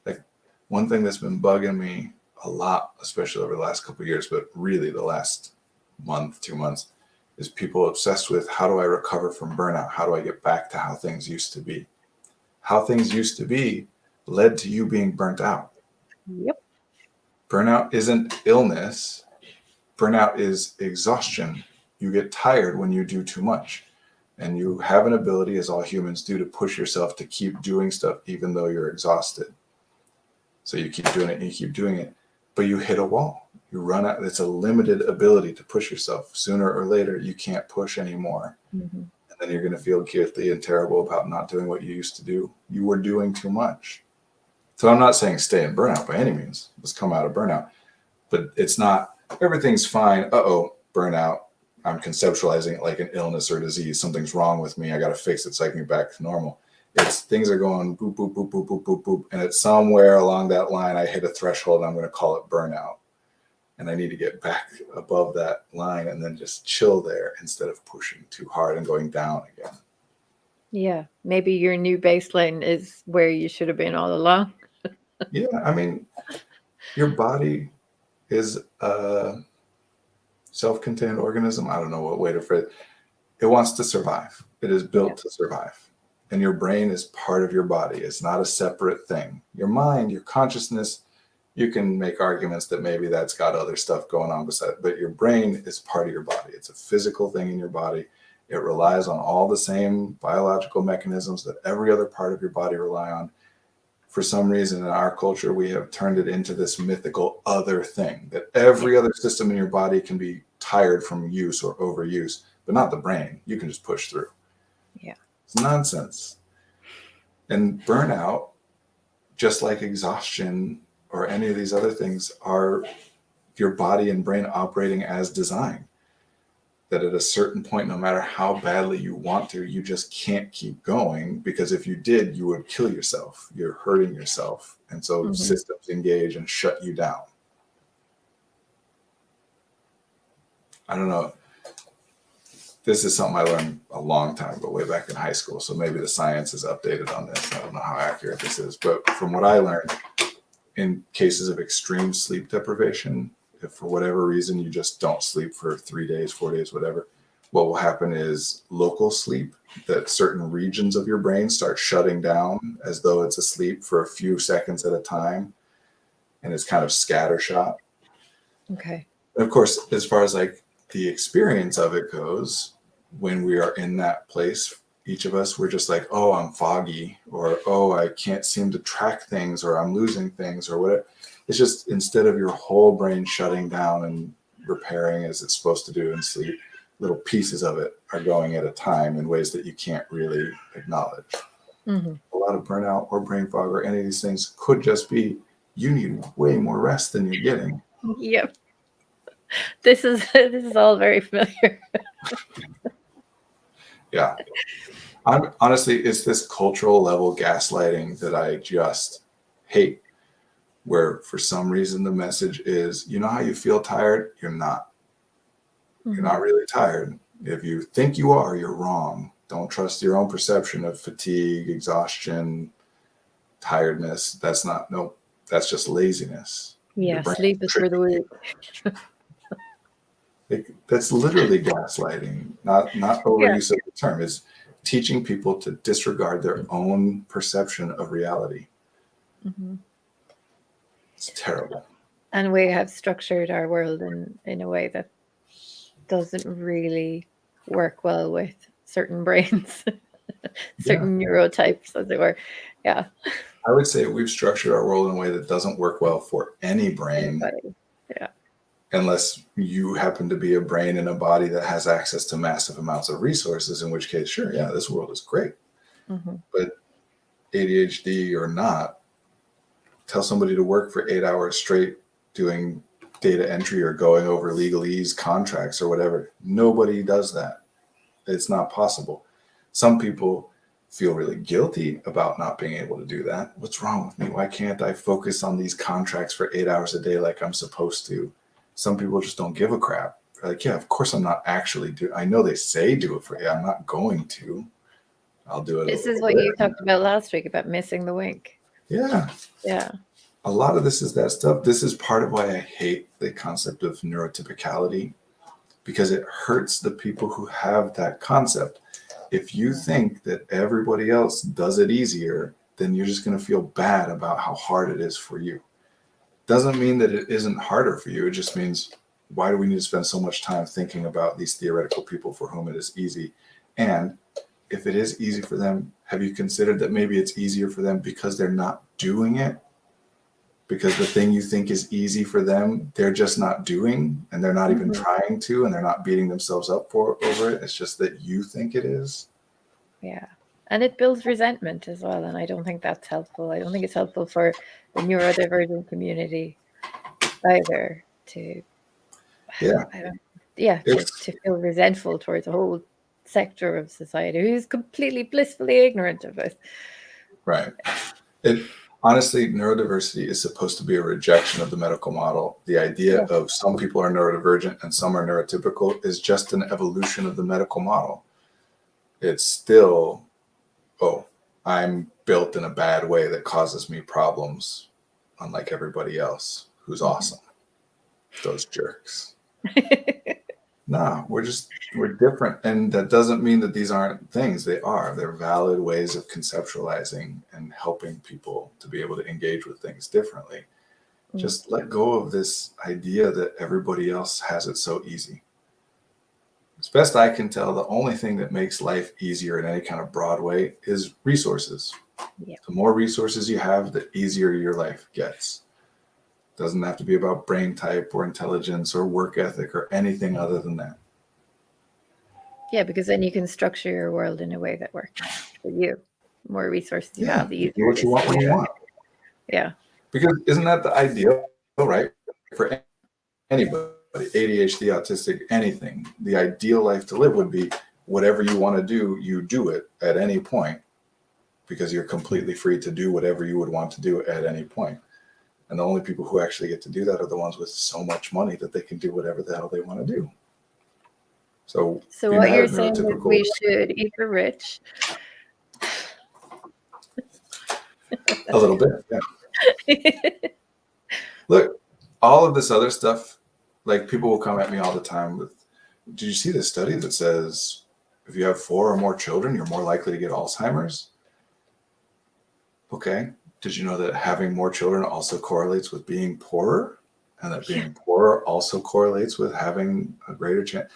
Like one thing that's been bugging me a lot, especially over the last couple of years, but really the last month, 2 months, is people obsessed with how do I recover from burnout? How do I get back to how things used to be? How things used to be led to you being burnt out. Yep. Burnout isn't illness. Burnout is exhaustion. You get tired when you do too much. And you have an ability, as all humans do, to push yourself to keep doing stuff even though you're exhausted. So you keep doing it and you keep doing it. But you hit a wall. You run out. It's a limited ability to push yourself. Sooner or later, you can't push anymore. Mm-hmm. And then you're going to feel guilty and terrible about not doing what you used to do. You were doing too much. So I'm not saying stay in burnout by any means. Let's come out of burnout. But it's not, everything's fine. Uh-oh, burnout. I'm conceptualizing it like an illness or disease. Something's wrong with me. I got to fix it so I can get back to normal. It's things are going boop, boop, boop, boop, boop, boop, boop. And it's somewhere along that line, I hit a threshold and I'm going to call it burnout. And I need to get back above that line and then just chill there instead of pushing too hard and going down again. Yeah. Maybe your new baseline is where you should have been all along. Yeah. I mean, your body is a self-contained organism. I don't know what way to phrase it. It wants to survive. It is built to survive. And your brain is part of your body. It's not a separate thing. Your mind, your consciousness, you can make arguments that maybe that's got other stuff going on beside it, but your brain is part of your body. It's a physical thing in your body. It relies on all the same biological mechanisms that every other part of your body rely on. For some reason in our culture, we have turned it into this mythical other thing that every other system in your body can be tired from use or overuse, but not the brain. You can just push through. Yeah. It's nonsense. And burnout, just like exhaustion or any of these other things, are your body and brain operating as designed. that at a certain point, no matter how badly you want to, you just can't keep going, because if you did, you would kill yourself. You're hurting yourself. And so systems engage and shut you down. I don't know. This is something I learned a long time ago, way back in high school. So maybe the science is updated on this. I don't know how accurate this is, but from what I learned, in cases of extreme sleep deprivation, if for whatever reason you just don't sleep for 3 days, 4 days, whatever, what will happen is local sleep, that certain regions of your brain start shutting down as though it's asleep for a few seconds at a time. And it's kind of scattershot. Okay. And of course, as far as like the experience of it goes, when we are in that place, each of us, we're just like, oh, I'm foggy, or oh, I can't seem to track things, or I'm losing things, or whatever. It's just, instead of your whole brain shutting down and repairing as it's supposed to do in sleep, little pieces of it are going at a time in ways that you can't really acknowledge. A lot of burnout or brain fog or any of these things could just be you need way more rest than you're getting. Yep. This is all very familiar. Yeah. I'm honestly, it's this cultural level gaslighting that I just hate, where for some reason the message is, you know how you feel tired? You're not. You're not really tired. If you think you are, you're wrong. Don't trust your own perception of fatigue, exhaustion, tiredness. That's just laziness. Yeah, sleep is for the weak. That's literally gaslighting, not overuse of the term. Is teaching people to disregard their own perception of reality. It's terrible. And we have structured our world in a way that doesn't really work well with certain brains, certain neurotypes, as it were. Yeah. I would say we've structured our world in a way that doesn't work well for any brain. Yeah. Unless you happen to be a brain in a body that has access to massive amounts of resources, in which case, sure, yeah, this world is great. But ADHD or not, tell somebody to work for 8 hours straight doing data entry or going over legalese contracts or whatever. Nobody does that. It's not possible. Some people feel really guilty about not being able to do that. What's wrong with me? Why can't I focus on these contracts for 8 hours a day like I'm supposed to? Some people just don't give a crap. They're like, yeah, of course I'm not actually doing. I know they say do it for you. I'm not going to. I'll do it. This is what you talked about last week about missing the wink. Yeah. Yeah. A lot of this is that stuff. This is part of why I hate the concept of neurotypicality, because it hurts the people who have that concept. If you think that everybody else does it easier, then you're just going to feel bad about how hard it is for you. Doesn't mean that it isn't harder for you. It just means, why do we need to spend so much time thinking about these theoretical people for whom it is easy? And if it is easy for them, have you considered that maybe it's easier for them because they're not doing it? Because the thing you think is easy for them, they're just not doing, and they're not even trying to, and they're not beating themselves up over it. It's just that you think it is. Yeah. And it builds resentment as well. And I don't think that's helpful. I don't think it's helpful for the neurodivergent community either to feel resentful towards a whole sector of society who's completely blissfully ignorant of it. Right. Honestly, neurodiversity is supposed to be a rejection of the medical model. The idea of some people are neurodivergent and some are neurotypical is just an evolution of the medical model. It's still, I'm built in a bad way that causes me problems, unlike everybody else who's awesome. Those jerks. No, we're different. And that doesn't mean that these aren't things. They're valid ways of conceptualizing and helping people to be able to engage with things differently. Just let go of this idea that everybody else has it so easy. As best I can tell, the only thing that makes life easier in any kind of broad way is resources. Yeah. The more resources you have, the easier your life gets. Doesn't have to be about brain type or intelligence or work ethic or anything other than that. Yeah, because then you can structure your world in a way that works for you. The more resources you have, the easier do what you want when you want. Yeah. Because isn't that the ideal, right? For anybody. ADHD, autistic, anything. The ideal life to live would be whatever you want to do, you do it at any point, because you're completely free to do whatever you would want to do at any point. And the only people who actually get to do that are the ones with so much money that they can do whatever the hell they want to do. So what you're saying is we should eat the rich. A little bit, yeah. Look, all of this other stuff, like people will come at me all the time with, did you see this study that says if you have 4 or more children, you're more likely to get Alzheimer's? Okay. Did you know that having more children also correlates with being poorer? And that being poorer also correlates with having a greater chance?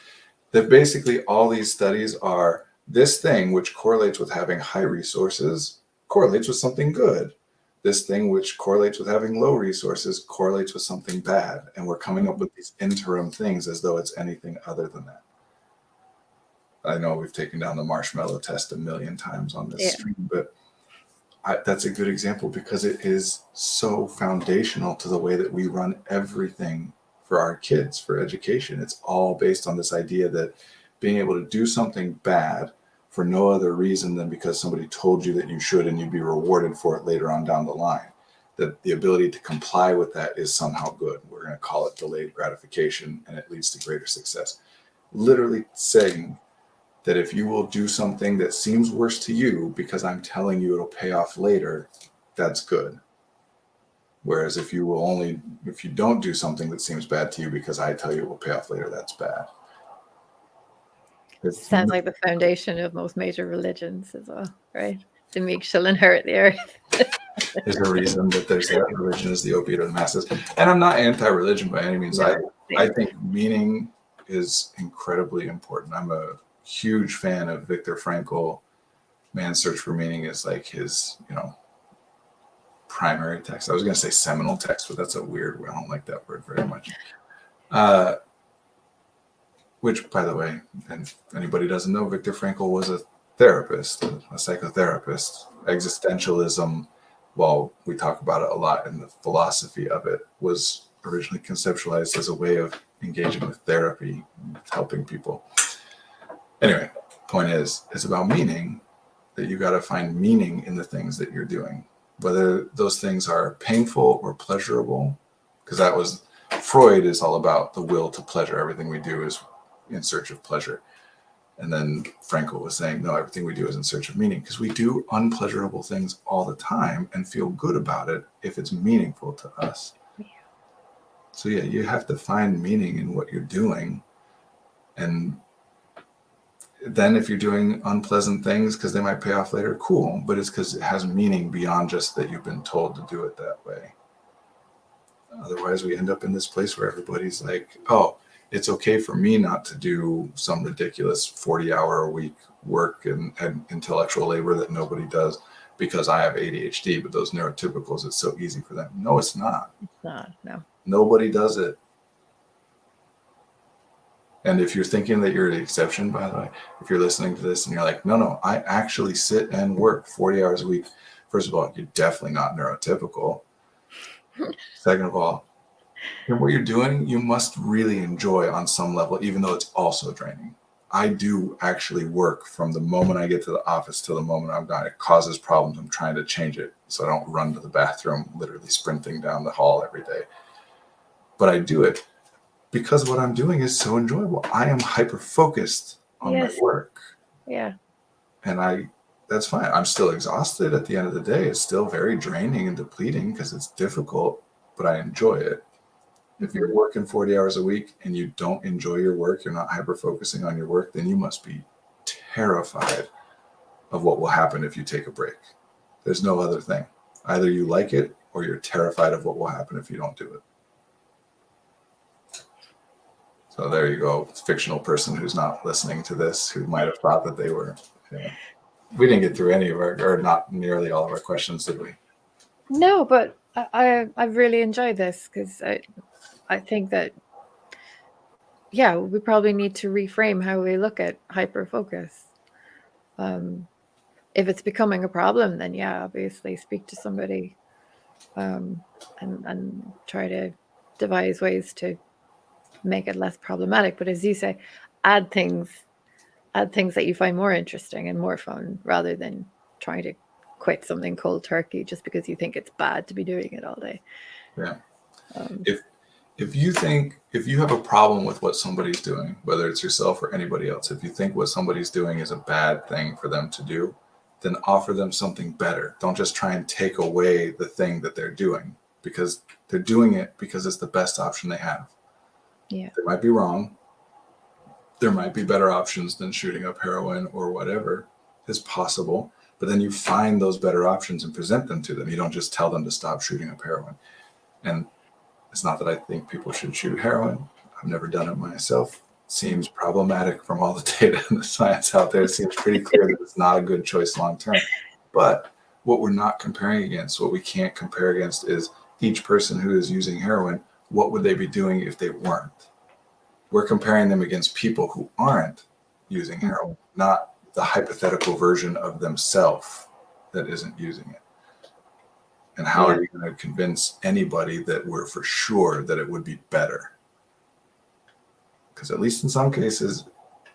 That basically all these studies are this thing which correlates with having high resources correlates with something good. This thing which correlates with having low resources correlates with something bad. And we're coming up with these interim things as though it's anything other than that. I know we've taken down the marshmallow test 1,000,000 times on this stream, but that's a good example because it is so foundational to the way that we run everything for our kids, for education. It's all based on this idea that being able to do something bad for no other reason than because somebody told you that you should and you'd be rewarded for it later on down the line, that the ability to comply with that is somehow good. We're going to call it delayed gratification, and it leads to greater success. Literally saying that if you will do something that seems worse to you because I'm telling you it'll pay off later, that's good. Whereas if you don't do something that seems bad to you because I tell you it will pay off later, that's bad. It sounds like the foundation of most major religions as well, right? The meek shall inherit the earth. There's a reason that there's that religion is the opiate of the masses. And I'm not anti-religion by any means. No, I think meaning is incredibly important. I'm a huge fan of Viktor Frankl. Man's Search for Meaning is like his, primary text. I was going to say seminal text, but that's a weird word. I don't like that word very much. Which, by the way, and if anybody doesn't know, Viktor Frankl was a therapist, a psychotherapist. Existentialism, while we talk about it a lot in the philosophy of it, was originally conceptualized as a way of engaging with therapy, helping people. Anyway, point is, it's about meaning, that you got to find meaning in the things that you're doing, whether those things are painful or pleasurable, because that was, Freud is all about the will to pleasure. Everything we do is in search of pleasure. And then Frankl was saying, no, everything we do is in search of meaning, because we do unpleasurable things all the time and feel good about it if it's meaningful to us. Yeah. So yeah, you have to find meaning in what you're doing. And then if you're doing unpleasant things because they might pay off later, cool. But it's because it has meaning beyond just that you've been told to do it that way. Otherwise, we end up in this place where everybody's like, oh, it's okay for me not to do some ridiculous 40-hour-a-week work and intellectual labor that nobody does because I have ADHD, but those neurotypicals, it's so easy for them. No, it's not. It's not, no. Nobody does it. And if you're thinking that you're the exception, by the way, if you're listening to this and you're like, no, I actually sit and work 40 hours a week. First of all, you're definitely not neurotypical. Second of all, and what you're doing, you must really enjoy on some level, even though it's also draining. I do actually work from the moment I get to the office to the moment I'm done. It causes problems. I'm trying to change it so I don't run to the bathroom, literally sprinting down the hall every day. But I do it because what I'm doing is so enjoyable. I am hyper-focused on my work. Yeah. And that's fine. I'm still exhausted at the end of the day. It's still very draining and depleting because it's difficult, but I enjoy it. If you're working 40 hours a week and you don't enjoy your work, you're not hyper-focusing on your work, then you must be terrified of what will happen if you take a break. There's no other thing. Either you like it or you're terrified of what will happen if you don't do it. So there you go. Fictional person who's not listening to this, who might have thought that they were. Yeah. We didn't get through any of our, or not nearly all of our questions, did we? No, but I really enjoyed this because I think that, yeah, we probably need to reframe how we look at hyperfocus. If it's becoming a problem, then yeah, obviously speak to somebody and try to devise ways to make it less problematic. But as you say, add things that you find more interesting and more fun, rather than trying to quit something cold turkey just because you think it's bad to be doing it all day. Yeah. If you have a problem with what somebody's doing, whether it's yourself or anybody else, if you think what somebody's doing is a bad thing for them to do, then offer them something better. Don't just try and take away the thing that they're doing, because they're doing it because it's the best option they have. Yeah. They might be wrong. There might be better options than shooting up heroin or whatever is possible, but then you find those better options and present them to them. You don't just tell them to stop shooting up heroin. And it's not that I think people should shoot heroin. I've never done it myself. It seems problematic from all the data and the science out there. It seems pretty clear that it's not a good choice long term. But what we're not comparing against, what we can't compare against, is each person who is using heroin, what would they be doing if they weren't? We're comparing them against people who aren't using heroin, not the hypothetical version of themselves that isn't using it. And how are you going to convince anybody that we're for sure that it would be better? Because at least in some cases,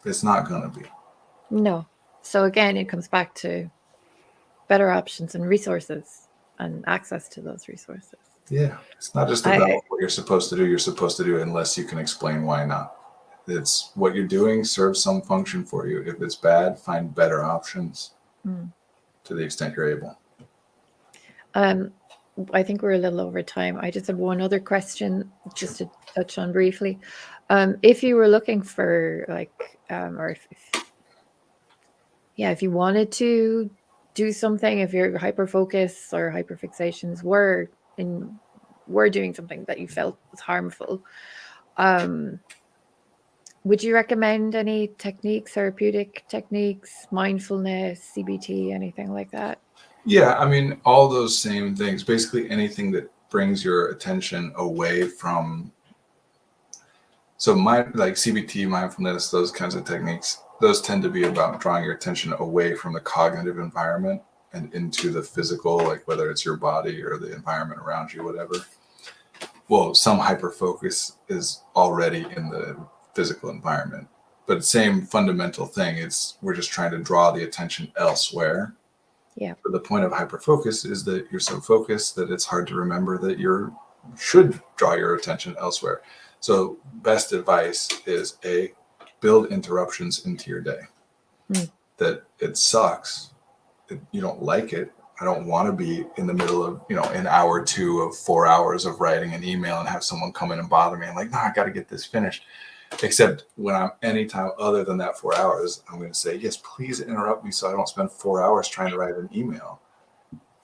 it's not going to be. No. So again, it comes back to better options and resources and access to those resources. Yeah. It's not just about what you're supposed to do. You're supposed to do it unless you can explain why not. It's what you're doing serves some function for you. If it's bad, find better options to the extent you're able. I think we're a little over time. I just have one other question just to touch on briefly. If you were looking for if you wanted to do something, if your hyperfocus or hyperfixations were doing something that you felt was harmful, would you recommend any techniques, therapeutic techniques, mindfulness, CBT, anything like that? Yeah, I mean, all those same things, basically anything that brings your attention away from, like CBT, mindfulness, those kinds of techniques, those tend to be about drawing your attention away from the cognitive environment and into the physical, like whether it's your body or the environment around you, whatever. Well, some hyperfocus is already in the physical environment, but same fundamental thing. We're just trying to draw the attention elsewhere. Yeah. But the point of hyperfocus is that you're so focused that it's hard to remember that you should draw your attention elsewhere. So best advice is build interruptions into your day. That it sucks. You don't like it. I don't want to be in the middle of, an hour or two of 4 hours of writing an email and have someone come in and bother me. I'm like, no, I got to get this finished. Except when I'm anytime other than that 4 hours, I'm going to say, yes, please interrupt me so I don't spend 4 hours trying to write an email.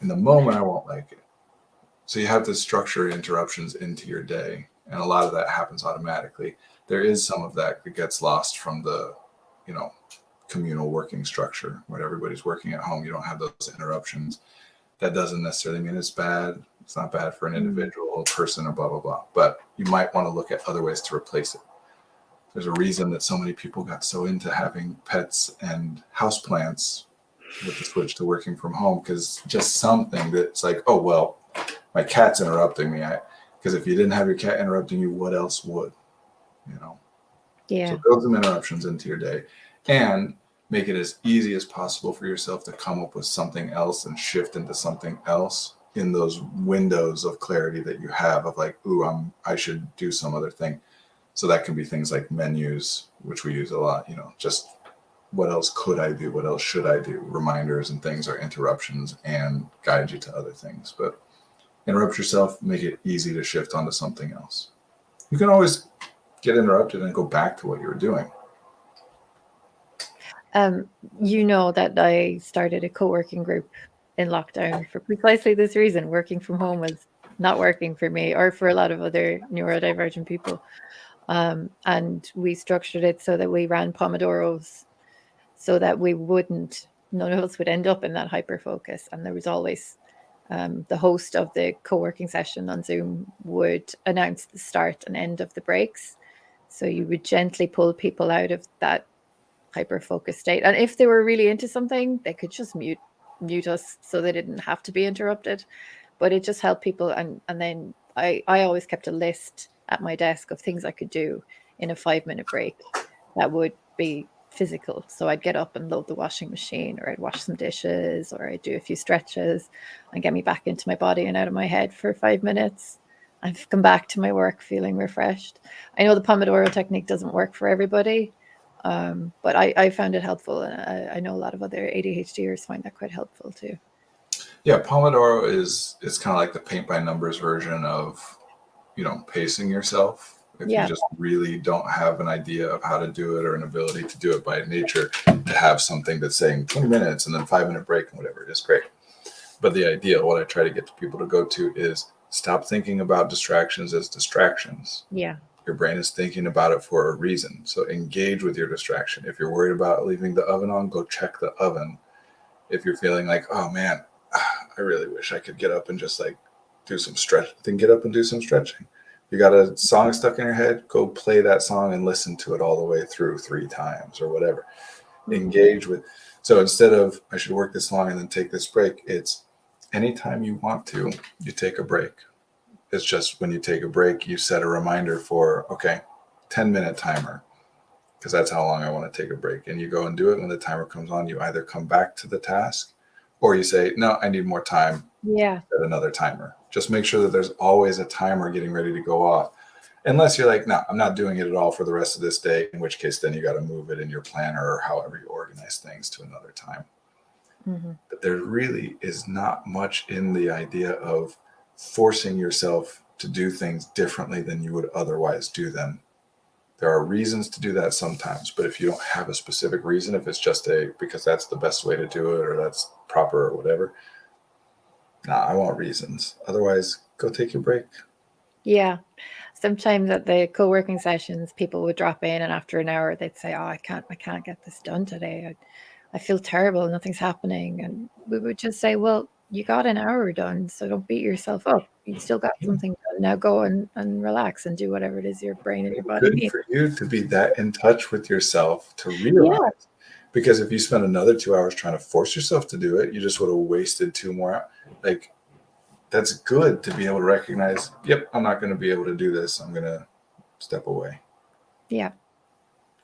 In the moment, I won't like it. So you have to structure interruptions into your day. And a lot of that happens automatically. There is some of that gets lost from the, communal working structure where everybody's working at home. You don't have those interruptions. That doesn't necessarily mean it's bad. It's not bad for an individual person or blah, blah, blah. But you might want to look at other ways to replace it. There's a reason that so many people got so into having pets and houseplants with the switch to working from home, because just something that's like, oh, well, my cat's interrupting me. Because if you didn't have your cat interrupting you, what else would? Yeah. So build some interruptions into your day and make it as easy as possible for yourself to come up with something else and shift into something else in those windows of clarity that you have of like, ooh, I should do some other thing. So that can be things like menus, which we use a lot, just what else could I do? What else should I do? Reminders and things are interruptions and guide you to other things. But interrupt yourself, make it easy to shift onto something else. You can always get interrupted and go back to what you were doing. That I started a co-working group in lockdown for precisely this reason. Working from home was not working for me or for a lot of other neurodivergent people. And we structured it so that we ran Pomodoros so that none of us would end up in that hyperfocus. And there was always the host of the co-working session on Zoom would announce the start and end of the breaks. So you would gently pull people out of that hyper-focused state. And if they were really into something, they could just mute us so they didn't have to be interrupted. But it just helped people. And then I always kept a list at my desk of things I could do in a 5-minute break that would be physical. So I'd get up and load the washing machine, or I'd wash some dishes, or I'd do a few stretches and get me back into my body and out of my head for 5 minutes. I've come back to my work feeling refreshed. I know the Pomodoro technique doesn't work for everybody, but I found it helpful. And I know a lot of other ADHDers find that quite helpful too. Yeah, Pomodoro is it's kind of like the paint by numbers version of, pacing yourself. If you Yeah. just really don't have an idea of how to do it or an ability to do it by nature, to have something that's saying 20 minutes and then 5-minute break and whatever is great. But the idea, what I try to get to people to go to is stop thinking about distractions as distractions. Yeah. Your brain is thinking about it for a reason. So engage with your distraction. If you're worried about leaving the oven on, go check the oven. If you're feeling like, oh man, I really wish I could get up and just like do some stretch, then get up and do some stretching. You got a song stuck in your head, go play that song and listen to it all the way through 3 times or whatever. Engage with. So instead of I should work this long and then take this break, it's anytime you want to, you take a break. It's just when you take a break, you set a reminder for, okay, 10-minute timer, because that's how long I want to take a break. And you go and do it. When the timer comes on, you either come back to the task or you say, no, I need more time. Yeah. Set another timer. Just make sure that there's always a timer getting ready to go off. Unless you're like, no, I'm not doing it at all for the rest of this day, in which case then you got to move it in your planner or however you organize things to another time. But there really is not much in the idea of forcing yourself to do things differently than you would otherwise do them. There are reasons to do that sometimes, but if you don't have a specific reason, if it's just because that's the best way to do it or that's proper or whatever, I want reasons. Otherwise, go take your break. Yeah. Sometimes at the co-working sessions, people would drop in, and after an hour, they'd say, "Oh, I can't get this done today. I feel terrible. Nothing's happening." And we would just say, "Well, you got an hour done, so don't beat yourself up. You still got something done. Now go and relax and do whatever it is your brain and your body Good needs." for you to be that in touch with yourself to realize. Because if you spend another 2 hours trying to force yourself to do it, you just would have wasted 2 more. Like, that's good to be able to recognize, yep, I'm not going to be able to do this. I'm going to step away. Yeah.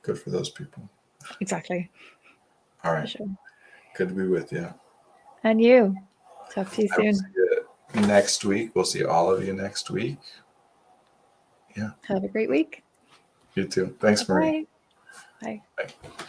Good for those people. Exactly. All right. Sure. Good to be with you. And you. Talk to you I will soon. see you next week. We'll see all of you next week. Yeah. Have a great week. You too. Thanks, Marie. Bye. Bye. Bye.